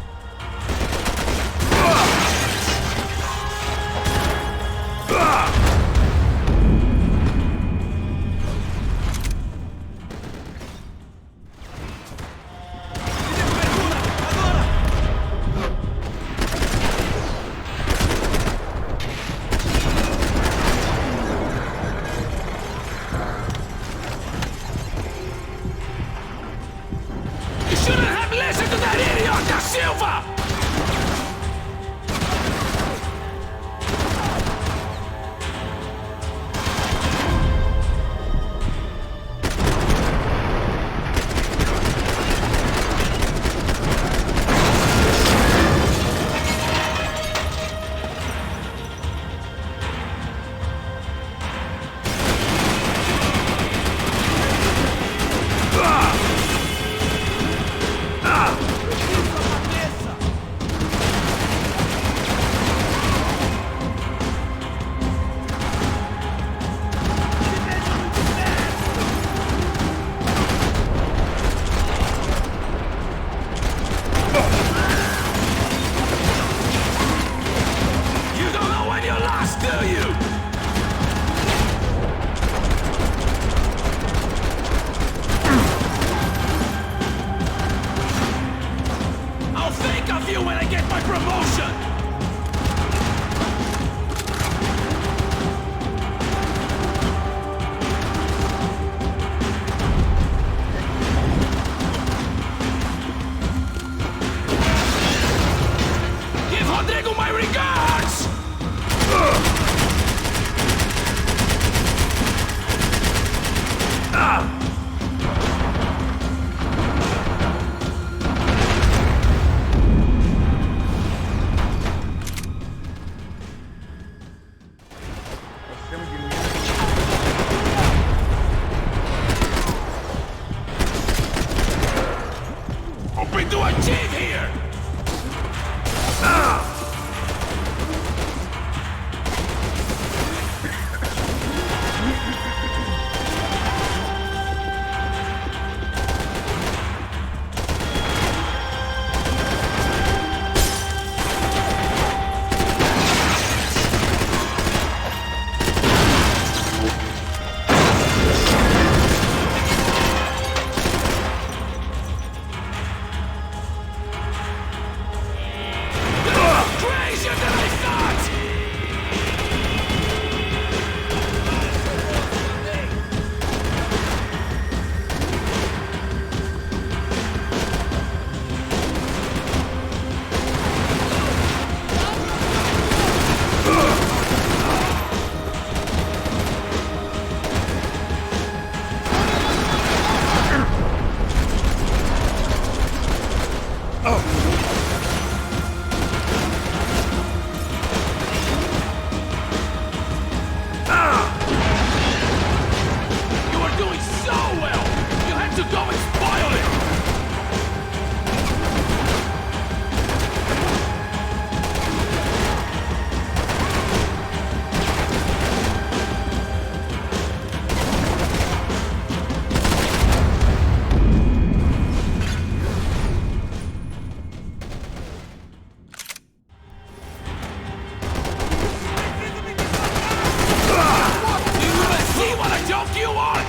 position! Give Rodrigo my regards! Hoping to achieve here! Crazier than I thought! You were doing so well! You had to go and spoil it! Do you even see what a joke you are?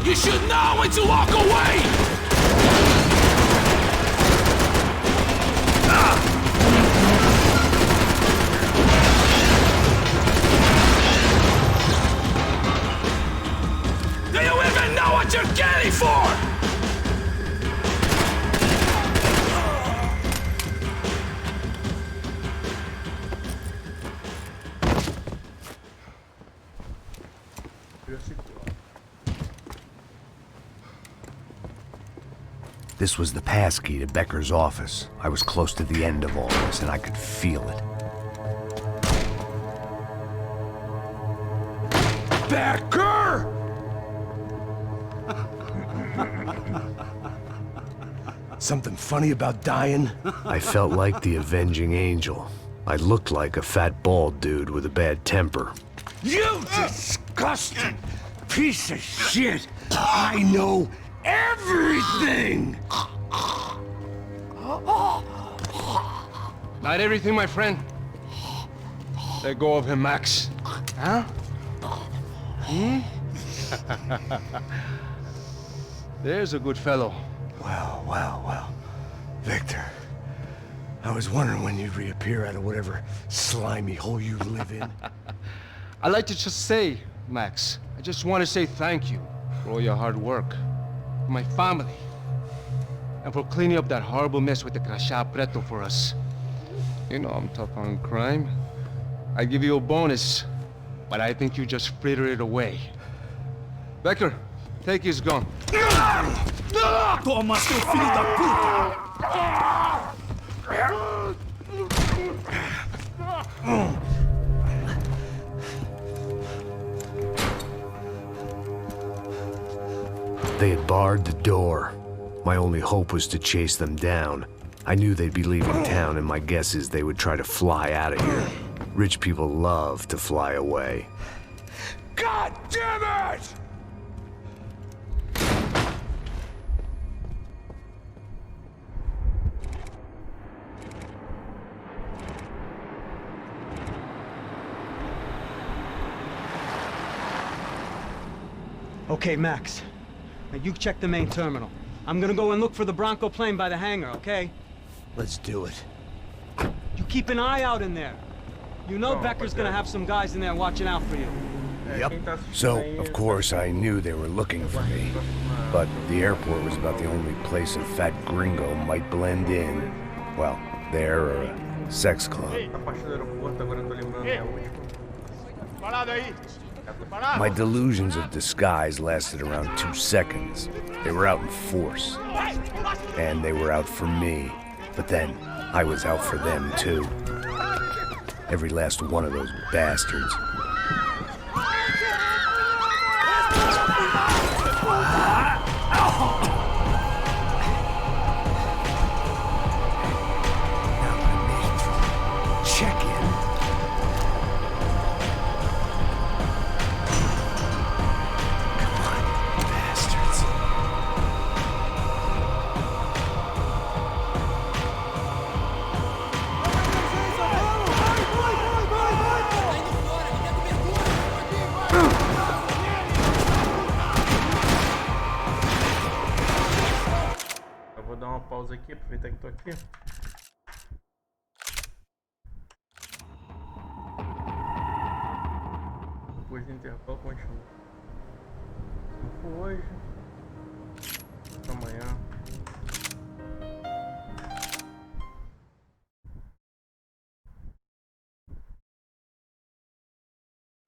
You should know when to walk away! Do you even know what you're getting for? This was the passkey to Becker's office. I was close to the end of all this, and I could feel it. Becker! Something funny about dying? I felt like the avenging angel. I looked like a fat bald dude with a bad temper. You disgusting piece of shit! I know everything! Not everything, my friend. Let go of him, Max. Huh? Hmm? There's a good fellow. Well, well, well. Victor, I was wondering when you'd reappear out of whatever slimy hole you live in. I'd like to just say, Max, I just want to say thank you for all your hard work, for my family, and for cleaning up that horrible mess with the Crachá Preto for us. You know I'm tough on crime. I give you a bonus, but I think you just fritter it away. Becker, take his gun. Toma, seu filho da puta! They had barred the door. My only hope was to chase them down. I knew they'd be leaving town, and my guess is they would try to fly out of here. Rich people love to fly away. God damn it! Okay, Max. Now you check the main terminal. I'm gonna go and look for the Bronco plane by the hangar, okay? Let's do it. You keep an eye out in there. You know Becker's gonna have some guys in there watching out for you. Yep. So, of course, I knew they were looking for me. But the airport was about the only place a fat gringo might blend in. Well, there or a sex club. My delusions of disguise lasted around 2 seconds. They were out in force. And they were out for me. But then, I was out for them too. Every last one of those bastards. Check in. Eu vou dar uma pausa aqui, aproveitar que tô aqui. Depois do intervalo continua. 5 hoje. Amanhã.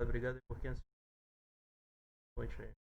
Obrigado por quem assistiu. Boa noite aí.